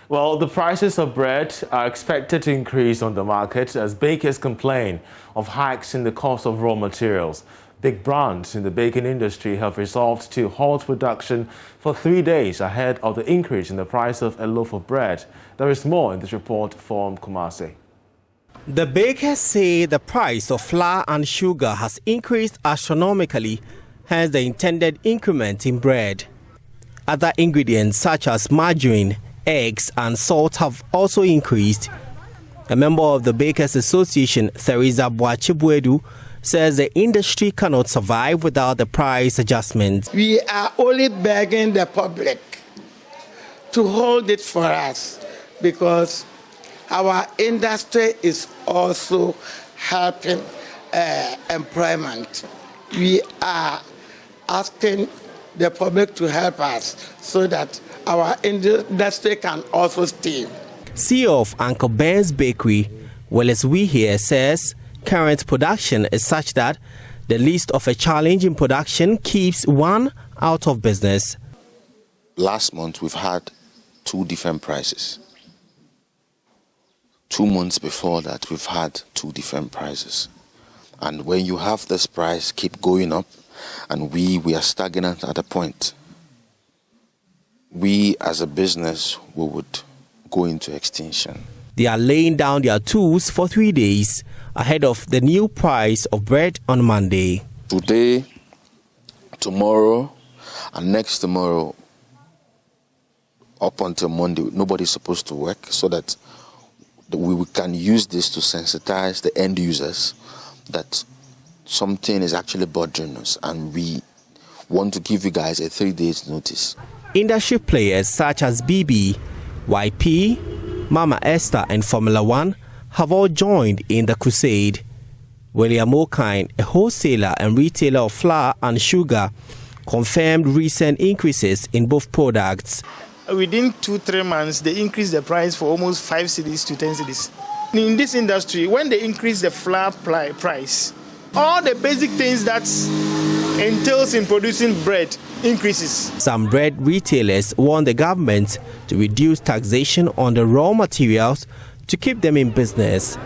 Well, the prices of bread are expected to increase on the market as bakers complain of hikes in the cost of raw materials. Big brands in the baking industry have resolved to halt production for 3 days ahead of the increase in the price of a loaf of bread. There is more in this report from Kumasi. The bakers say the price of flour and sugar has increased astronomically, hence the intended increment in bread. Other ingredients such as margarine, eggs and salt have also increased. A member of the Bakers Association, Theresa Boachibwedu, says the industry cannot survive without the price adjustment. We are only begging the public to hold it for us, because our industry is also helping employment. We are asking the public to help us so that our industry can also stay. CEO of Uncle Ben's Bakery, Willis Wehere, says current production is such that the least of a challenge in production keeps one out of business. Last month we've had 2 different prices. 2 months before that we've had 2 different prices. And when you have this price keep going up, and we are stagnant at a point. We as a business, we would go into extinction. They are laying down their tools for 3 days ahead of the new price of bread on Monday. Today, tomorrow, and next tomorrow, up until Monday, nobody's supposed to work, so that we can use this to sensitize the end users that something is actually bothering us, and we want to give you guys a 3 days notice. Industry players such as BB, YP, Mama Esther and Formula One have all joined in the crusade. William Okine, a wholesaler and retailer of flour and sugar, confirmed recent increases in both products. Within 2-3 months, they increased the price for almost 5 cedis to 10 cedis. In this industry, when they increase the flour price, all the basic things that entails in producing bread increases. Some bread retailers want the government to reduce taxation on the raw materials to keep them in business.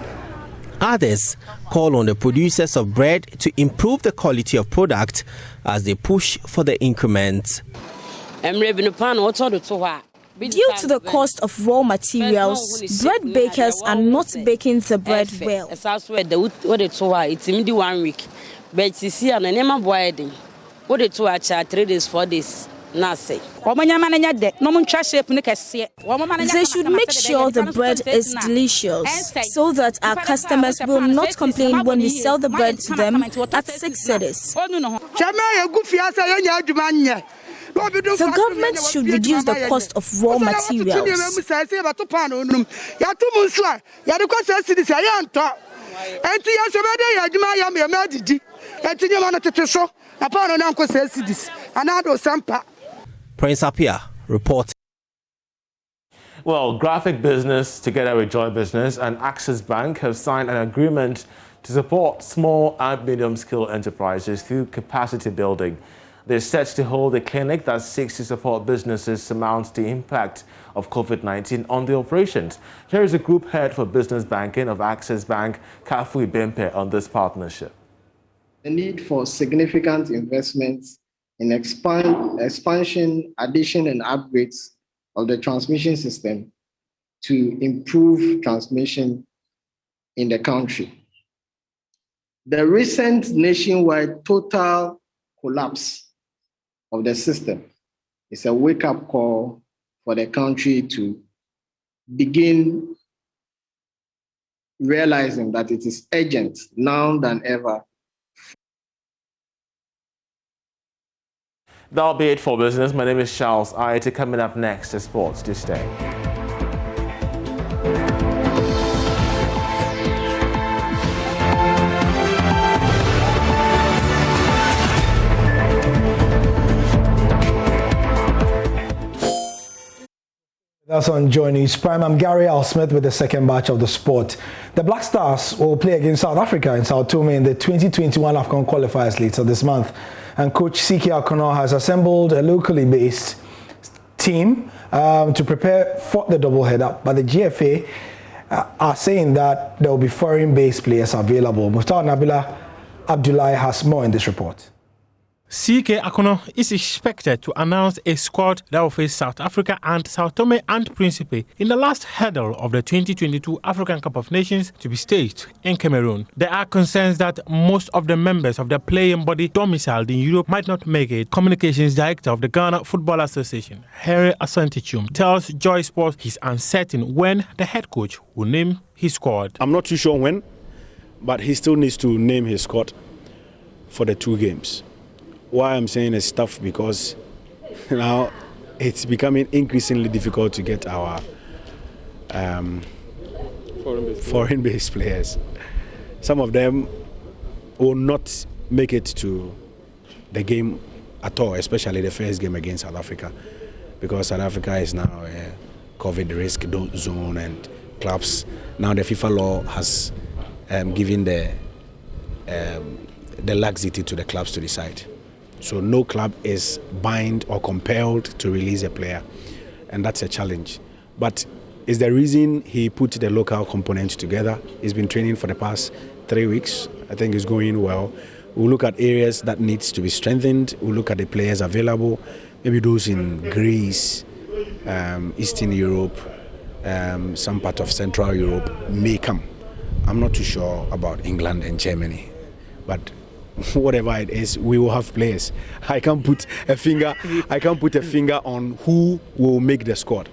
Others call on the producers of bread to improve the quality of product as they push for the increment. Due to the cost of raw materials, bread bakers are not baking the bread well. They should make sure the bread is delicious so that our customers will not complain when we sell the bread to them at 6 cedis. The government should reduce the cost of raw materials. Prince Apia reports. Well, Graphic Business, together with Joy Business and Access Bank, have signed an agreement to support small and medium-scale enterprises through capacity building. They're set to hold a clinic that seeks to support businesses to mount the impact of COVID-19 on the operations. Here is the group head for business banking of Access Bank, Kafui Bempe, on this partnership. The need for significant investments in expansion, addition, and upgrades of the transmission system to improve transmission in the country. The recent nationwide total collapse of the system is a wake-up call for the country to begin realizing that it is urgent now than ever. That'll be it for business. My name is Charles Ayete. Coming up next is sports. Do stay. That's on Joy News Prime. I'm Gary Al Smith with the second batch of the sport. The Black Stars will play against South Africa in Sao Tome in the 2021 AFCON qualifiers later this month. And coach Siki Akono has assembled a locally based team to prepare for the doubleheader. But the GFA are saying that there will be foreign-based players available. Mustafa Nabila Abdullahi has more in this report. CK Akono is expected to announce a squad that will face South Africa and Sao Tome and Principe in the last hurdle of the 2022 African Cup of Nations to be staged in Cameroon. There are concerns that most of the members of the playing body domiciled in Europe might not make it. Communications Director of the Ghana Football Association, Harry Asantichum, tells Joy Sports he's uncertain when the head coach will name his squad. I'm not too sure when, but he still needs to name his squad for the 2 games. Why I'm saying it's tough because now it's becoming increasingly difficult to get our foreign-based players. Some of them will not make it to the game at all, especially the first game against South Africa, because South Africa is now a COVID risk zone and clubs. Now the FIFA law has given the laxity to the clubs to decide. So no club is bound or compelled to release a player, and that's a challenge. But it's the reason he put the local component together. He's been training for the past 3 weeks. I think it's going well. We'll look at areas that needs to be strengthened. We'll look at the players available, maybe those in Greece, Eastern Europe, some part of Central Europe may come. I'm not too sure about England and Germany, but whatever it is, we will have players. I can't put a finger on who will make the squad,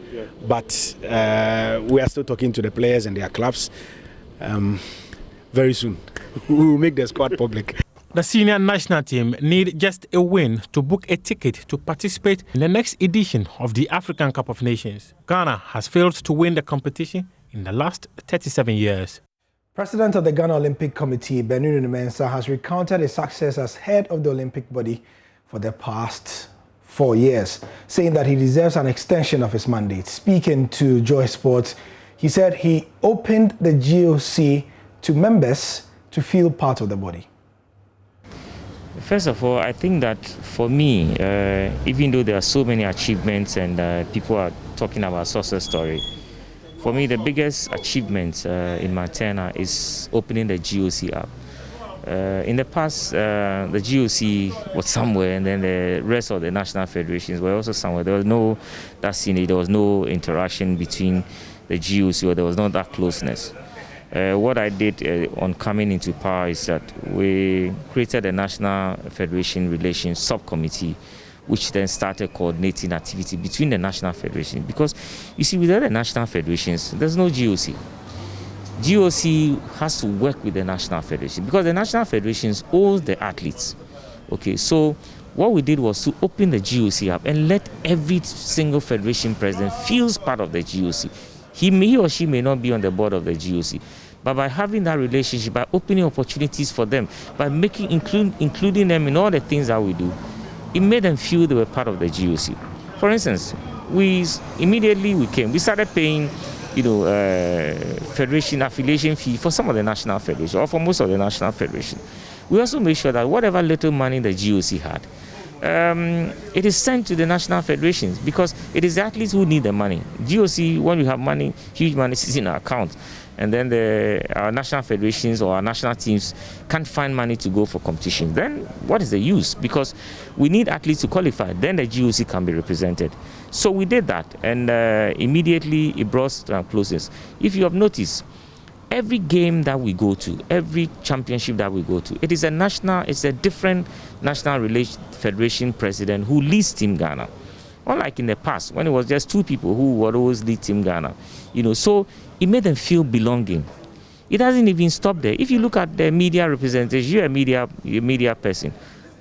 but we are still talking to the players and their clubs. Very soon, we will make the squad public. The senior national team need just a win to book a ticket to participate in the next edition of the African Cup of Nations. Ghana has failed to win the competition in the last 37 years. President of the Ghana Olympic Committee, Benunu Mensah, has recounted his success as head of the Olympic body for the past 4 years, saying that he deserves an extension of his mandate. Speaking to Joy Sports, he said he opened the GOC to members to feel part of the body. First of all, I think that for me, even though there are so many achievements and people are talking about success story, for me the biggest achievement in my tenure is opening the GOC up. In the past, the GOC was somewhere, and then the rest of the national federations were also somewhere. There was no that synergy, there was no interaction between the GOC, or there was not that closeness. What I did on coming into power is that we created a National Federation Relations Subcommittee, which then started coordinating activity between the national federations. Because, you see, without the national federations, there's no GOC. GOC has to work with the national federation because the national federations own the athletes. Okay, so what we did was to open the GOC up and let every single federation president feel part of the GOC. He or she may not be on the board of the GOC, but by having that relationship, by opening opportunities for them, by including them in all the things that we do, it made them feel they were part of the GOC. For instance, we started paying, federation affiliation fee for some of the national federations, or for most of the national federations. We also made sure that whatever little money the GOC had, it is sent to the national federations because it is the athletes who need the money. GOC, when we have money, huge money sits in our account, and then our national federations or our national teams can't find money to go for competition. Then what is the use? Because we need athletes to qualify. Then the GOC can be represented. So we did that, and immediately it brought to closeness. If you have noticed, every game that we go to, every championship that we go to, it's a different national federation president who leads Team Ghana. Unlike in the past, when it was just two people who would always lead Team Ghana. So it made them feel belonging. It doesn't even stop there. If you look at the media representation, you're a media person.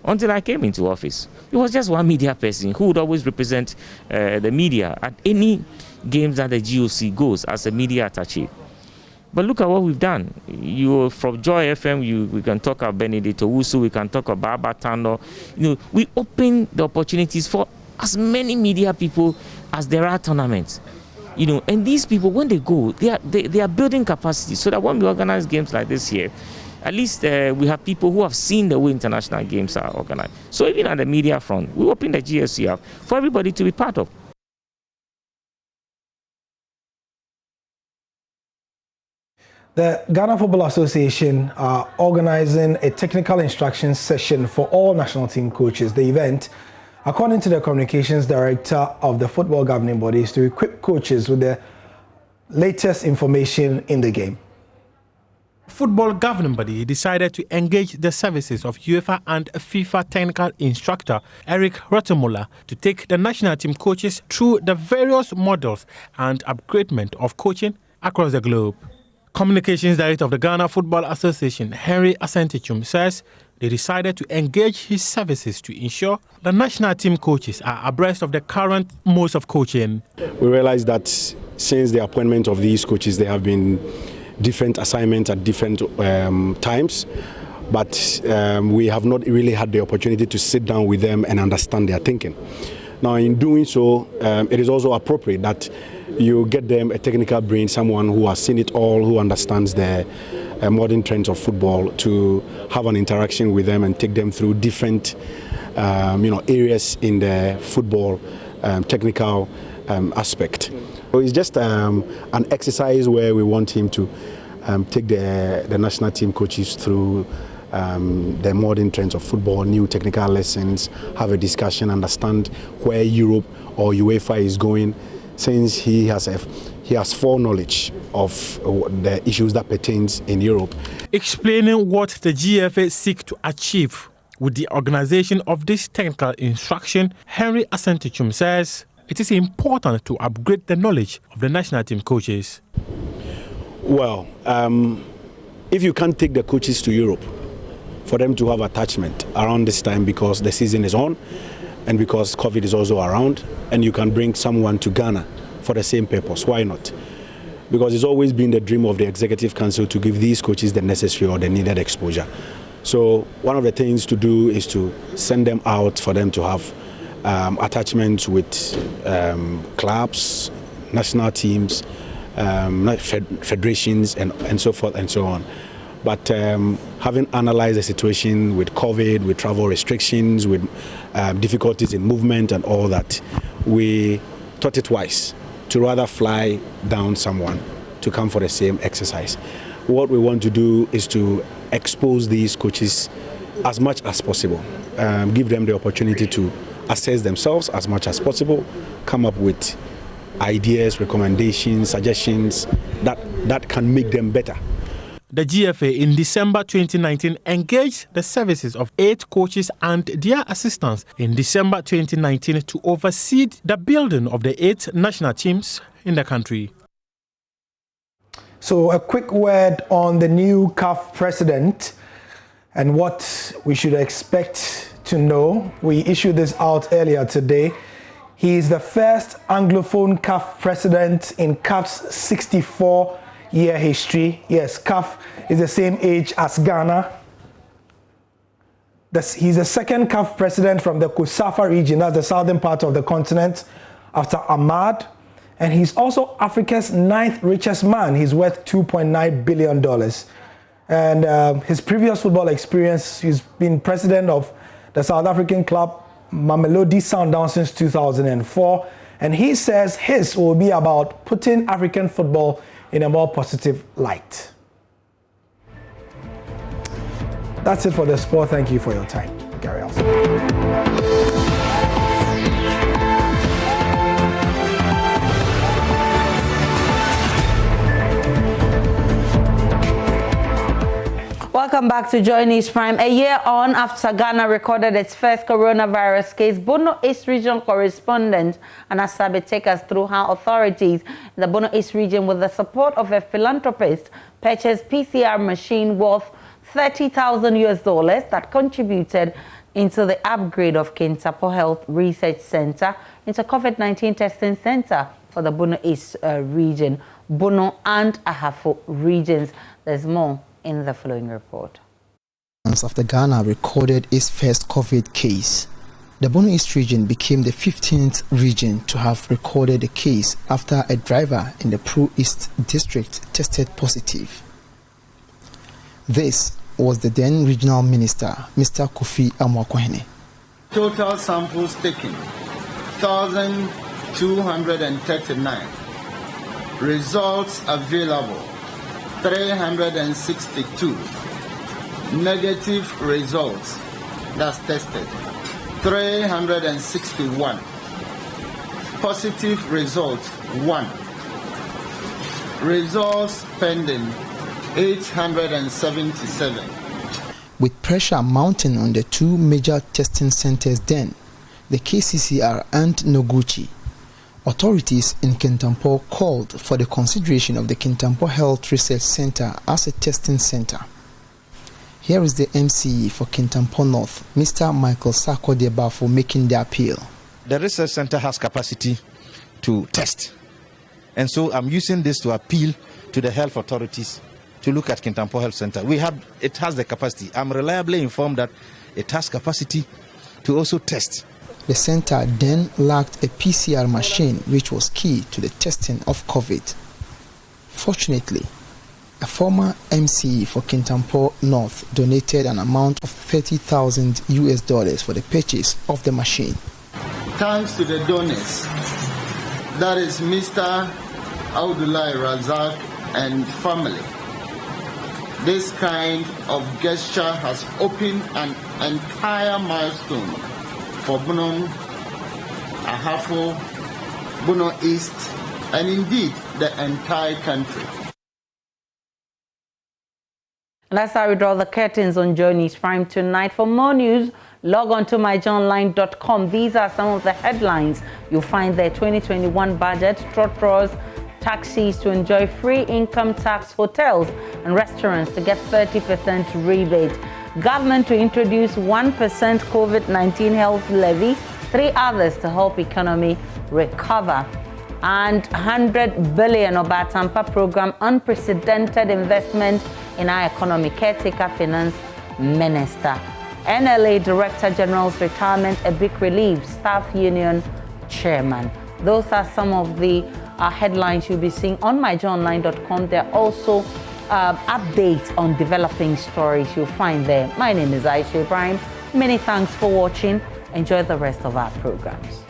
Until I came into office, it was just one media person who would always represent the media at any games that the GOC goes as a media attaché. But look at what we've done. From Joy FM, we can talk about Benedict Owusu, we can talk about Baba Tando. We open the opportunities for as many media people as there are tournaments. And these people, when they go, they are building capacity so that when we organize games like this here, at least we have people who have seen the way international games are organized. So even at the media front, we open the GSC up for everybody to be part of. The Ghana Football Association are organizing a technical instruction session for all national team coaches. The event, according to the communications director of the football governing body, is to equip coaches with the latest information in the game. Football governing body decided to engage the services of UEFA and FIFA technical instructor Eric Rotemola to take the national team coaches through the various models and upgradement of coaching across the globe. Communications Director of the Ghana Football Association, Henry Asantechum, says they decided to engage his services to ensure the national team coaches are abreast of the current modes of coaching. We realized that since the appointment of these coaches, there have been different assignments at different times, but we have not really had the opportunity to sit down with them and understand their thinking. Now, in doing so, it is also appropriate that you get them a technical brain, someone who has seen it all, who understands the modern trends of football, to have an interaction with them and take them through different areas in the football technical aspect. So it's just an exercise where we want him to take the national team coaches through the modern trends of football, new technical lessons, have a discussion, understand where Europe or UEFA is going, since he has foreknowledge of the issues that pertains in Europe. Explaining what the GFA seek to achieve with the organization of this technical instruction, Henry Asantechum says it is important to upgrade the knowledge of the national team coaches. Well, if you can't take the coaches to Europe for them to have attachment around this time because the season is on and because COVID is also around, and you can bring someone to Ghana for the same purpose, why not? Because it's always been the dream of the Executive Council to give these coaches the necessary or the needed exposure. So one of the things to do is to send them out for them to have attachments with clubs, national teams, federations, and so forth and so on. But having analyzed the situation with COVID, with travel restrictions, with difficulties in movement and all that, we thought it wise to rather fly down someone to come for the same exercise. What we want to do is to expose these coaches as much as possible, give them the opportunity to assess themselves as much as possible, come up with ideas, recommendations, suggestions that can make them better. The GFA in December 2019 engaged the services of 8 coaches and their assistants in December 2019 to oversee the building of the 8 national teams in the country. So a quick word on the new CAF president and what we should expect to know. We issued this out earlier today. He is the first Anglophone CAF president in CAF's 64-year history. Yes, CAF is the same age as Ghana. He's the second CAF president from the Kusafa region, that's the southern part of the continent, after Ahmad. And he's also Africa's 9th richest man. He's worth $2.9 billion. And his previous football experience, he's been president of the South African club Mamelodi Sundowns since 2004. And he says his will be about putting African football in a more positive light. That's it for the sport. Thank you for your time. Gary Alson. Welcome back to Joy News Prime. A year on after Ghana recorded its first coronavirus case, Bono East Region correspondent Anasabe take us through how authorities in the Bono East region, with the support of a philanthropist, purchased PCR machine worth $30,000 that contributed into the upgrade of Kintampo Health Research Center into COVID-19 testing center for the Bono East region, Bono and Ahafo regions. There's more in the following report. After Ghana recorded its first COVID case, the Bono East region became the 15th region to have recorded a case after a driver in the Pro East district tested positive. This was the then regional minister, Mr. Kofi Amwakwahene. Total samples taken, 1,239. Results available, 362. Negative results, that's tested, 361. Positive results, 1. Results pending, 877. With pressure mounting on the 2 major testing centers then, the KCCR and Noguchi, authorities in Kintampo called for the consideration of the Kintampo Health Research Center as a testing center. Here is the MCE for Kintampo North, Mr. Michael Sarkodeba, for making the appeal. The research center has capacity to test. And so I'm using this to appeal to the health authorities to look at Kintampo Health Center. It has the capacity. I'm reliably informed that it has capacity to also test. The center then lacked a PCR machine which was key to the testing of COVID. Fortunately, a former MCE for Kintampo North donated an amount of $30,000 for the purchase of the machine. Thanks to the donors, that is Mr. Abdullah Razak and family, This kind of gesture has opened an entire milestone for Bono, Ahafo, Bono East, and indeed the entire country. That's how we draw the curtains on Journey's Prime tonight. For more news, log on to myjohnline.com. These are some of the headlines you'll find there. 2021 budget, trotros, taxis to enjoy free income tax, hotels and restaurants to get 30% rebate. Government to introduce 1% COVID-19 health levy, 3 others to help economy recover. And 100 billion Obatampa program, unprecedented investment in our economy. Caretaker Finance Minister. NLA Director General's retirement, a big relief. Staff Union Chairman. Those are some of the headlines you'll be seeing on myjohnline.com. There are also updates on developing stories you'll find there. My name is Aisha Ibrahim. Many thanks for watching. Enjoy the rest of our programs.